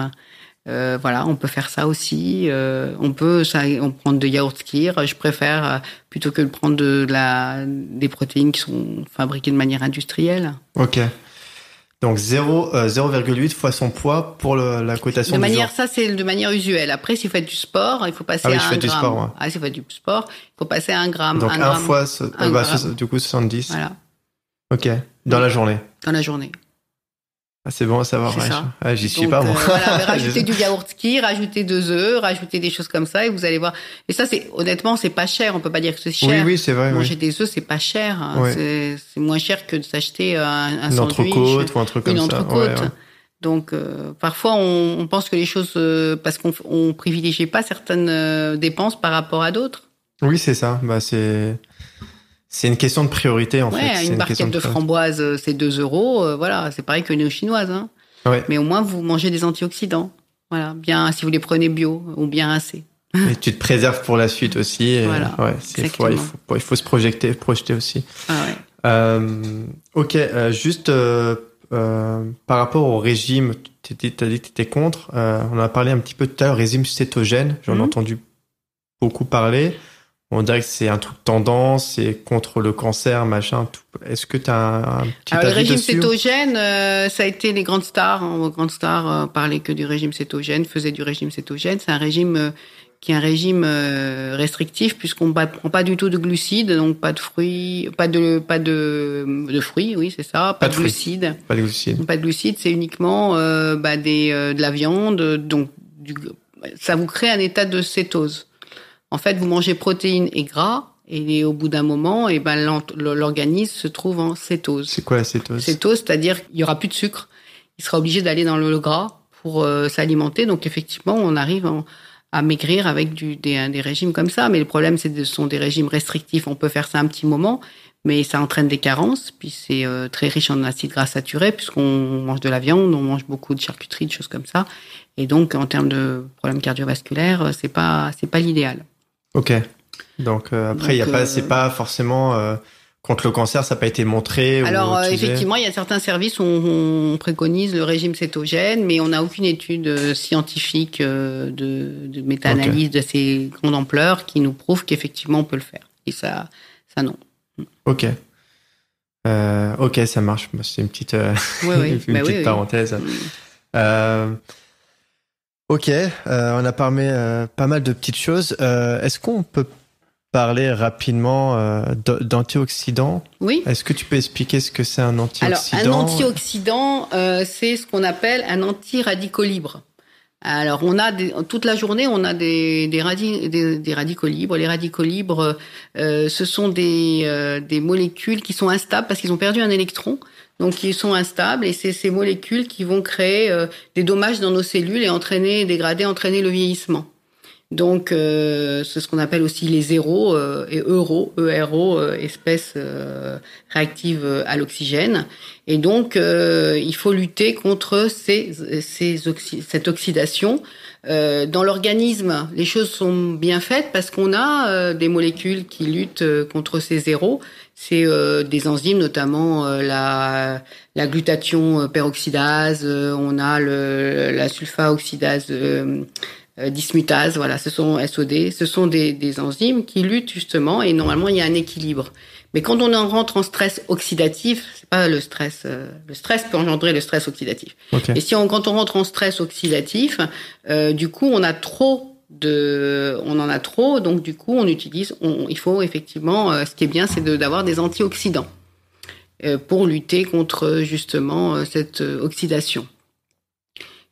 Voilà, on peut faire ça aussi. On prend de yaourt skyr. Je préfère plutôt que de prendre des protéines qui sont fabriquées de manière industrielle. Ok. Donc 0,8 fois son poids pour la cotation du jour. Ça c'est de manière usuelle. Après, si vous faites du sport, il faut passer à 1 gramme. Du sport, ouais. Si vous faites du sport, il faut passer à 1 gramme. Donc 1 fois, du coup 70. Voilà. Ok. Dans la journée. Dans la journée. Ah, c'est bon à savoir. J'y suis pas, moi. Rajoutez du yaourt skyr, rajoutez 2 œufs, rajoutez des choses comme ça et vous allez voir. Et ça, honnêtement, c'est pas cher. On peut pas dire que c'est cher. Oui, c'est vrai. Manger des œufs, c'est pas cher. Hein. Ouais. C'est moins cher que de s'acheter un sandwich. Une entrecôte ou un truc comme ça. Une entrecôte. Ouais. Donc, parfois, on pense que les choses, parce qu'on privilégie pas certaines dépenses par rapport à d'autres. Oui, c'est ça. C'est une question de priorité, en fait. Une barquette de framboises, c'est 2 €. Voilà, c'est pareil que néo-chinoise. Hein. Ouais. Mais au moins, vous mangez des antioxydants. Voilà, bien, si vous les prenez bio ou bien rincés. Et tu te préserves pour la suite aussi. Et, voilà. Ouais, il faut se projeter aussi. Ah ouais. Ok, juste par rapport au régime, t'as dit que t'étais contre. On en a parlé un petit peu tout à l'heure, régime cétogène. J'en ai entendu beaucoup parler. On dirait que c'est un truc tendance, c'est contre le cancer, machin. Tout. Est-ce que tu as un petit avis le régime dessus? cétogène, ça a été les grandes stars. Les grandes stars parlaient que du régime cétogène, faisaient du régime cétogène. C'est un régime qui est un régime restrictif puisqu'on prend pas du tout de glucides, donc pas de fruits, pas de fruits, oui c'est ça, pas de glucides. Pas de glucides. Pas de glucides, c'est uniquement de la viande, donc ça vous crée un état de cétose. En fait, vous mangez protéines et gras, et au bout d'un moment, l'organisme se trouve en cétose. C'est quoi la cétose? Cétose, c'est-à-dire qu'il y aura plus de sucre. Il sera obligé d'aller dans le gras pour s'alimenter. Donc effectivement, on arrive à maigrir avec des régimes comme ça. Mais le problème, ce sont des régimes restrictifs. On peut faire ça un petit moment, mais ça entraîne des carences. Puis c'est très riche en acides gras saturés, puisqu'on mange de la viande, on mange beaucoup de charcuterie, de choses comme ça. Et donc, en termes de problèmes cardiovasculaires, c'est pas l'idéal. Ok. Donc après, c'est pas forcément contre le cancer, ça n'a pas été montré. Alors effectivement, il y a certains services où on préconise le régime cétogène, mais on n'a aucune étude scientifique de méta-analyse de ces grandes ampleurs qui nous prouve qu'effectivement on peut le faire. Et ça non. Ok. Ok, ça marche. C'est une petite, petite parenthèse. Ok, on a parlé pas mal de petites choses. Est-ce qu'on peut parler rapidement d'antioxydants? Oui. Est-ce que tu peux expliquer ce que c'est un antioxydant? Alors, un antioxydant, c'est ce qu'on appelle un anti-radicaux libres. Alors, toute la journée, on a des radicaux libres. Les radicaux libres, ce sont des molécules qui sont instables parce qu'ils ont perdu un électron. Donc, ils sont instables et c'est ces molécules qui vont créer des dommages dans nos cellules et entraîner le vieillissement. Donc, c'est ce qu'on appelle aussi les ERO, espèces réactives à l'oxygène. Et donc, il faut lutter contre cette oxydation. Dans l'organisme, les choses sont bien faites parce qu'on a des molécules qui luttent contre ces ERO. C'est des enzymes, notamment la glutathion peroxydase, on a la sulfaoxydase dismutase, voilà, ce sont SOD, ce sont des enzymes qui luttent justement et normalement il y a un équilibre. Mais quand on en rentre en stress oxydatif, c'est pas le stress peut engendrer le stress oxydatif. Okay. Et quand on rentre en stress oxydatif, du coup on en a trop, donc du coup il faut effectivement, ce qui est bien, c'est d'avoir des antioxydants pour lutter contre justement cette oxydation.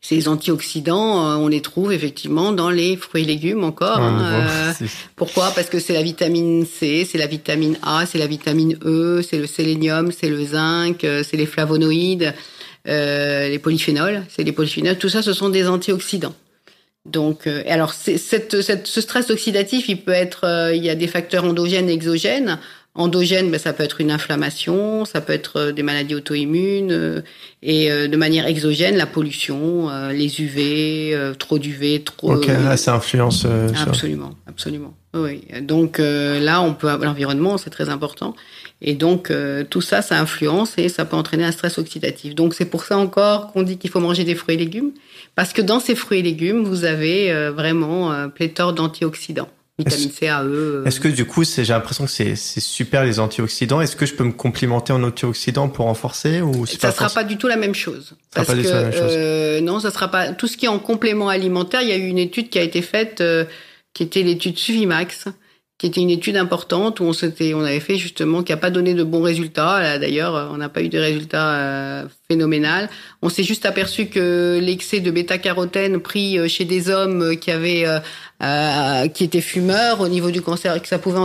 Ces antioxydants, on les trouve effectivement dans les fruits et légumes encore. Pourquoi ? Parce que c'est la vitamine C, c'est la vitamine A, c'est la vitamine E, c'est le sélénium, c'est le zinc, c'est les flavonoïdes, les polyphénols. C'est les polyphénols. Tout ça, ce sont des antioxydants. Donc, alors, ce stress oxydatif, il y a des facteurs endogènes et exogènes. Endogène, ça peut être une inflammation, ça peut être des maladies auto-immunes, et de manière exogène, la pollution, les UV, trop d'UV, trop. Ok, là, ça influence. Absolument. Oui. Donc là, l'environnement, c'est très important, et donc tout ça, ça influence et ça peut entraîner un stress oxydatif. Donc c'est pour ça encore qu'on dit qu'il faut manger des fruits et légumes, parce que dans ces fruits et légumes, vous avez vraiment pléthore d'antioxydants. Vitamine C, AE. Est-ce que du coup, j'ai l'impression que c'est super les antioxydants. Est-ce que je peux me complimenter en antioxydants pour renforcer ou ça sera pas du tout la même chose. Non, ça sera pas. Tout ce qui est en complément alimentaire, il y a eu une étude qui a été faite, qui était l'étude Suvimax, qui était une étude importante où on avait fait justement qui a pas donné de bons résultats. Là, d'ailleurs, on n'a pas eu de résultats phénoménaux. On s'est juste aperçu que l'excès de bêta-carotène pris chez des hommes qui étaient fumeurs au niveau du cancer, que ça pouvait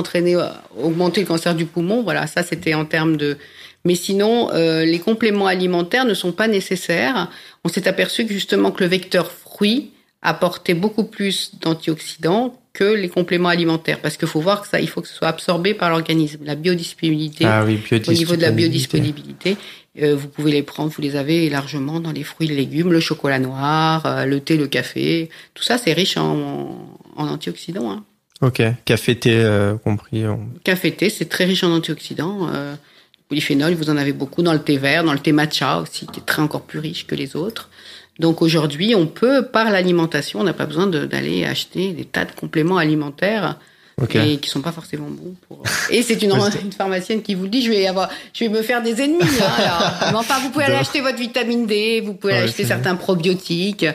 augmenter le cancer du poumon. Voilà, ça c'était en termes de. Mais sinon, les compléments alimentaires ne sont pas nécessaires. On s'est aperçu que justement que le vecteur fruit apportait beaucoup plus d'antioxydants que les compléments alimentaires, parce qu'il faut voir que il faut que ce soit absorbé par l'organisme. La biodisponibilité. Au niveau de la biodisponibilité, vous pouvez les prendre, vous les avez largement dans les fruits et légumes, le chocolat noir, le thé, le café. Tout ça, c'est riche en en antioxydants. Hein. Ok. Café, thé compris. Café, thé, c'est très riche en antioxydants. Polyphénol, vous en avez beaucoup dans le thé vert, dans le thé matcha aussi, qui est encore plus riche que les autres. Donc aujourd'hui, on peut, par l'alimentation, on n'a pas besoin d'aller acheter des tas de compléments alimentaires et qui sont pas forcément bons. Et c'est une pharmacienne qui vous le dit, je vais me faire des ennemis. Hein, mais enfin, vous pouvez aller acheter votre vitamine D, vous pouvez aller acheter certains probiotiques.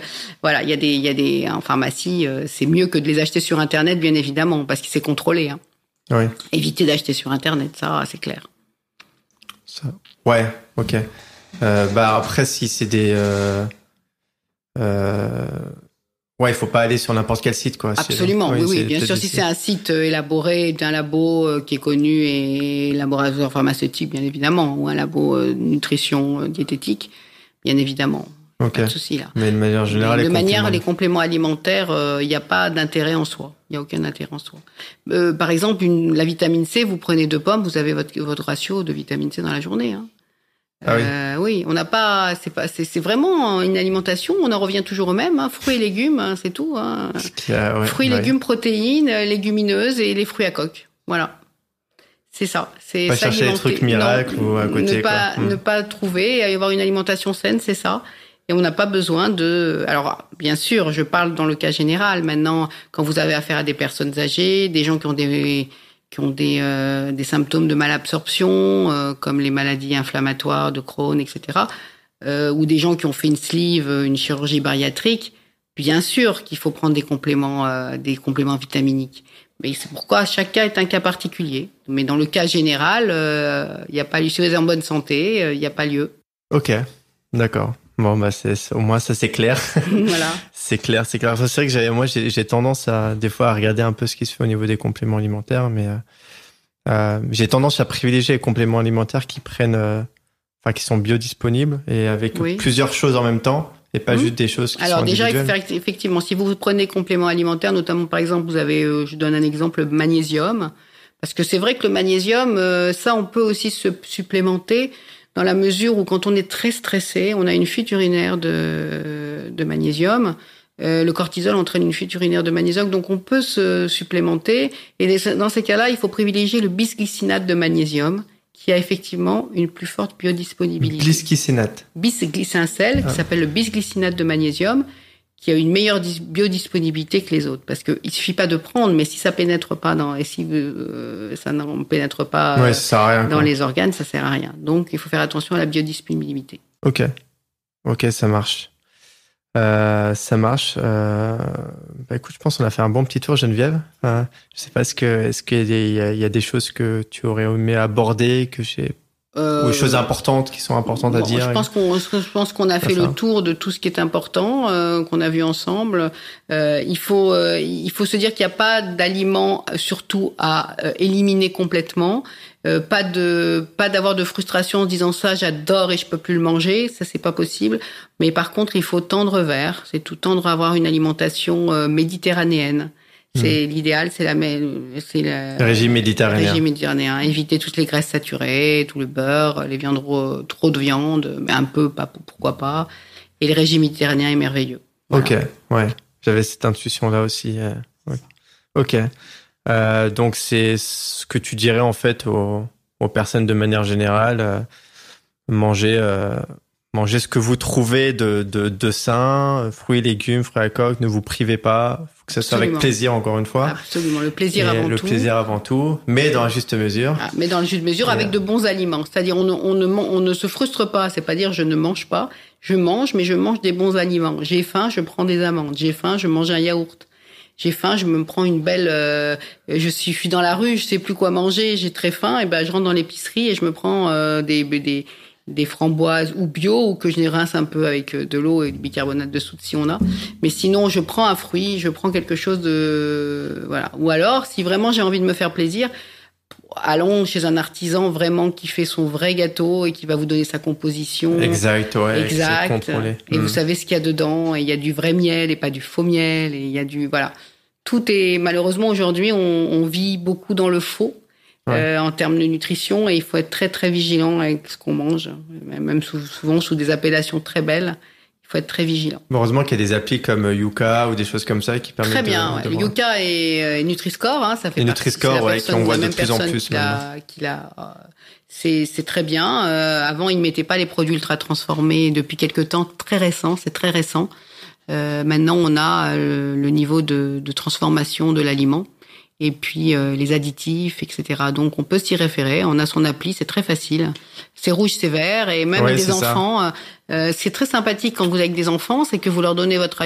Voilà, il y a des en pharmacie, c'est mieux que de les acheter sur Internet, bien évidemment, parce que c'est contrôlé. Hein. Oui. Évitez d'acheter sur Internet, ça, c'est clair. Ça. Ouais, ok. Après, si c'est des... Ouais, il faut pas aller sur n'importe quel site, quoi. Absolument, oui, bien sûr. Si c'est un site élaboré d'un labo qui est connu et laboratoire pharmaceutique, bien évidemment, ou un labo nutrition diététique, bien évidemment. Pas de souci là. Mais de manière générale, les compléments alimentaires, il n'y a pas d'intérêt en soi. Il n'y a aucun intérêt en soi. Par exemple, la vitamine C, vous prenez 2 pommes, vous avez votre ratio de vitamine C dans la journée. Hein. Oui, on n'a pas, c'est vraiment une alimentation. On en revient toujours au même. Hein, fruits et légumes, hein, c'est tout. Hein. Fruits, légumes, protéines, légumineuses et les fruits à coque. Voilà. C'est ça. C'est pas chercher les trucs miracles ou à côté. Ne pas trouver et avoir une alimentation saine, c'est ça. Et on n'a pas besoin de... Alors, bien sûr, je parle dans le cas général. Maintenant, quand vous avez affaire à des personnes âgées, des gens qui ont des symptômes de malabsorption, comme les maladies inflammatoires de Crohn, etc., ou des gens qui ont fait une sleeve, une chirurgie bariatrique, bien sûr qu'il faut prendre des compléments vitaminiques. Mais c'est pourquoi chaque cas est un cas particulier. Mais dans le cas général, il n'y a pas lieu. Si vous êtes en bonne santé, il n'y a pas lieu. Ok, d'accord. Bon, au moins, ça, c'est clair. Voilà. C'est clair. C'est vrai que j'ai tendance des fois à regarder un peu ce qui se fait au niveau des compléments alimentaires, mais, j'ai tendance à privilégier les compléments alimentaires qui sont biodisponibles et avec plusieurs choses en même temps et pas juste des choses qui sont individuelles. Alors déjà, effectivement, si vous prenez des compléments alimentaires, notamment, par exemple, vous avez, je donne un exemple, le magnésium, parce que c'est vrai que le magnésium, ça, on peut aussi se supplémenter dans la mesure où quand on est très stressé, on a une fuite urinaire de magnésium. Le cortisol entraîne une fuite urinaire de magnésium, donc on peut se supplémenter. Et dans ces cas-là, il faut privilégier le bisglycinate de magnésium, qui a effectivement une plus forte biodisponibilité. Bisglycinate. C'est un sel qui s'appelle le bisglycinate de magnésium, qui a une meilleure biodisponibilité que les autres. Parce que il suffit pas de prendre, mais si ça pénètre pas ça n'en pénètre pas ça sert à rien, dans les organes, ça sert à rien. Donc, il faut faire attention à la biodisponibilité. Ok, ça marche. Écoute, je pense qu'on a fait un bon petit tour, Geneviève. Je sais pas, est-ce qu'il y a des choses que tu aurais aimé aborder, ou des choses importantes qui sont importantes à dire? Je pense qu'on a fait le tour de tout ce qui est important, qu'on a vu ensemble. Il faut se dire qu'il n'y a pas d'aliments surtout à éliminer complètement. Pas d'avoir de frustration en se disant ça, j'adore et je peux plus le manger. Ça, c'est pas possible. Mais par contre, il faut tendre vers. C'est tout tendre à avoir une alimentation méditerranéenne. C'est l'idéal, c'est le régime méditerranéen. Éviter toutes les graisses saturées, tout le beurre, les viandes, trop de viande, mais un peu, pas, pourquoi pas. Et le régime méditerranéen est merveilleux. Voilà. Ok, ouais. J'avais cette intuition-là aussi. Ouais. Ok. Donc, c'est ce que tu dirais, en fait, aux personnes de manière générale, manger ce que vous trouvez de sain, fruits, légumes, fruits à coque, ne vous privez pas. Faut que ça soit avec plaisir, encore une fois. Absolument, le plaisir avant tout, mais dans la juste mesure. Mais dans la juste mesure, avec de bons aliments. C'est-à-dire, on ne se frustre pas. C'est pas dire je ne mange pas. Je mange, mais je mange des bons aliments. J'ai faim, je prends des amandes. J'ai faim, je mange un yaourt. J'ai faim, je me prends une belle... je suis dans la rue, je sais plus quoi manger, j'ai très faim, et je rentre dans l'épicerie et je me prends des framboises ou bio, ou que je les rince un peu avec de l'eau et du bicarbonate de soude si on a. Mais sinon, je prends un fruit, je prends quelque chose de... Voilà. Ou alors, si vraiment j'ai envie de me faire plaisir, allons chez un artisan vraiment qui fait son vrai gâteau et qui va vous donner sa composition. Exact. Et vous savez ce qu'il y a dedans. Et il y a du vrai miel et pas du faux miel. Et il y a voilà. Tout est, malheureusement, aujourd'hui, on vit beaucoup dans le faux. En termes de nutrition, et il faut être très très vigilant avec ce qu'on mange, même souvent sous des appellations très belles. Il faut être très vigilant. Heureusement qu'il y a des applis comme Yuka ou des choses comme ça qui permettent très bien, de Yuka et Nutri-Score, hein, ça fait Nutri-Score, qu'on voit de plus en plus. C'est très bien. Avant, ils mettaient pas les produits ultra transformés depuis quelque temps, très récent, c'est très récent. Maintenant, on a le niveau de transformation de l'aliment et puis les additifs, etc. Donc, on peut s'y référer. On a son appli, c'est très facile. C'est rouge, c'est vert, et même des enfants. C'est très sympathique quand vous êtes avec des enfants, c'est que vous leur donnez votre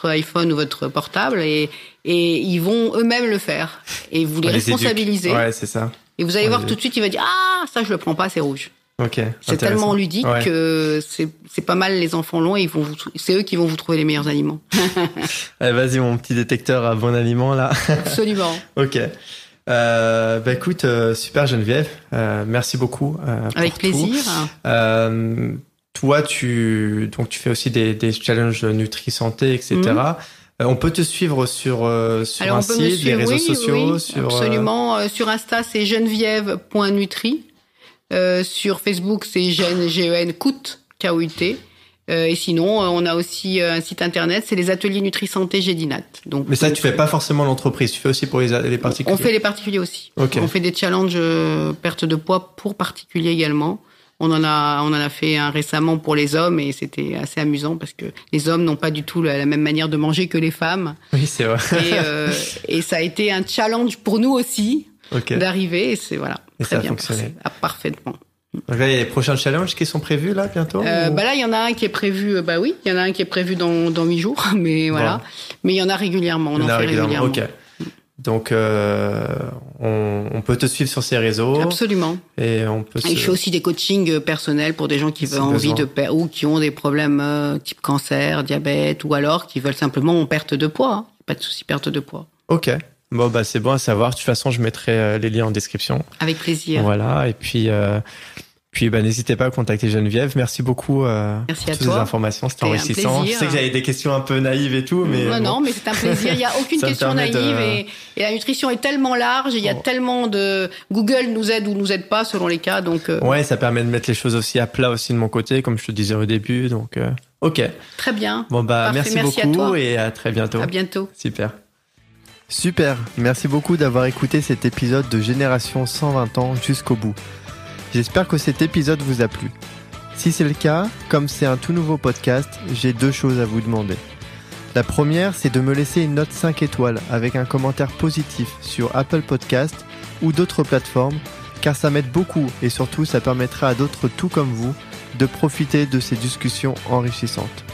iPhone ou votre portable et ils vont eux-mêmes le faire. Et vous les responsabilisez. Ouais, c'est ça. Et vous allez voir tout de suite, il va dire ça je le prends pas, c'est rouge. Ok. C'est tellement ludique que c'est pas mal, les enfants l'ont et c'est eux qui vont vous trouver les meilleurs aliments. Allez, vas-y, mon petit détecteur à bon aliment là. Absolument. Ok. Écoute, super Geneviève, merci beaucoup. Avec plaisir. Toi, tu fais aussi des challenges Nutri-Santé, etc. On peut te suivre sur un site, les réseaux sociaux. Absolument. Sur Insta, c'est geneviève.nutri. Sur Facebook, c'est Gen Kout. Et sinon, on a aussi un site internet, c'est les ateliers Nutri-Santé Gédinat. Mais ça, tu fais pas forcément l'entreprise, tu fais aussi pour les particuliers. On fait les particuliers aussi. Okay. On fait des challenges perte de poids pour particuliers également. On en a fait un récemment pour les hommes et c'était assez amusant parce que les hommes n'ont pas du tout la même manière de manger que les femmes. Oui, c'est vrai. Et ça a été un challenge pour nous aussi d'arriver et c'est Et très ça a bien fonctionné. Parfaitement. Donc là, il y a les prochains challenges qui sont prévus là bientôt Là, il y en a un qui est prévu. Il y en a un qui est prévu dans 8 jours, mais voilà. Bon. Mais il y en a régulièrement. On en fait régulièrement. Ok. Donc, on peut te suivre sur ces réseaux. Absolument. Et je fais aussi des coachings personnels pour des gens qui veulent ou qui ont des problèmes type cancer, diabète, ou alors qui veulent simplement en perte de poids. Hein. Pas de souci, perte de poids. Ok. Bon, c'est bon à savoir. De toute façon, je mettrai les liens en description. Avec plaisir. Voilà. Et puis n'hésitez pas à contacter Geneviève. Merci beaucoup Merci pour à toutes toi. ces informations. C'était enrichissant. Je sais que j'avais des questions un peu naïves et tout, mais non, mais c'est un plaisir. Il y a aucune question naïve et la nutrition est tellement large. Il y a tellement de Google nous aide ou nous aide pas selon les cas. Donc ouais, ça permet de mettre les choses aussi à plat aussi de mon côté, comme je te disais au début. Donc ok. Très bien. Bon merci beaucoup à toi. Et à très bientôt. À bientôt. Super, merci beaucoup d'avoir écouté cet épisode de Génération 120 ans jusqu'au bout. J'espère que cet épisode vous a plu. Si c'est le cas, comme c'est un tout nouveau podcast, j'ai 2 choses à vous demander. La première, c'est de me laisser une note 5 étoiles avec un commentaire positif sur Apple Podcast ou d'autres plateformes, car ça m'aide beaucoup et surtout ça permettra à d'autres tout comme vous de profiter de ces discussions enrichissantes.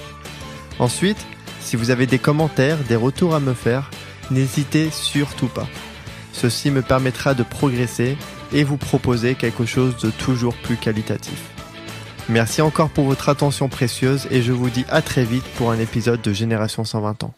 Ensuite, si vous avez des commentaires, des retours à me faire, n'hésitez surtout pas. Ceci me permettra de progresser et vous proposer quelque chose de toujours plus qualitatif. Merci encore pour votre attention précieuse et je vous dis à très vite pour un épisode de Génération 120 ans.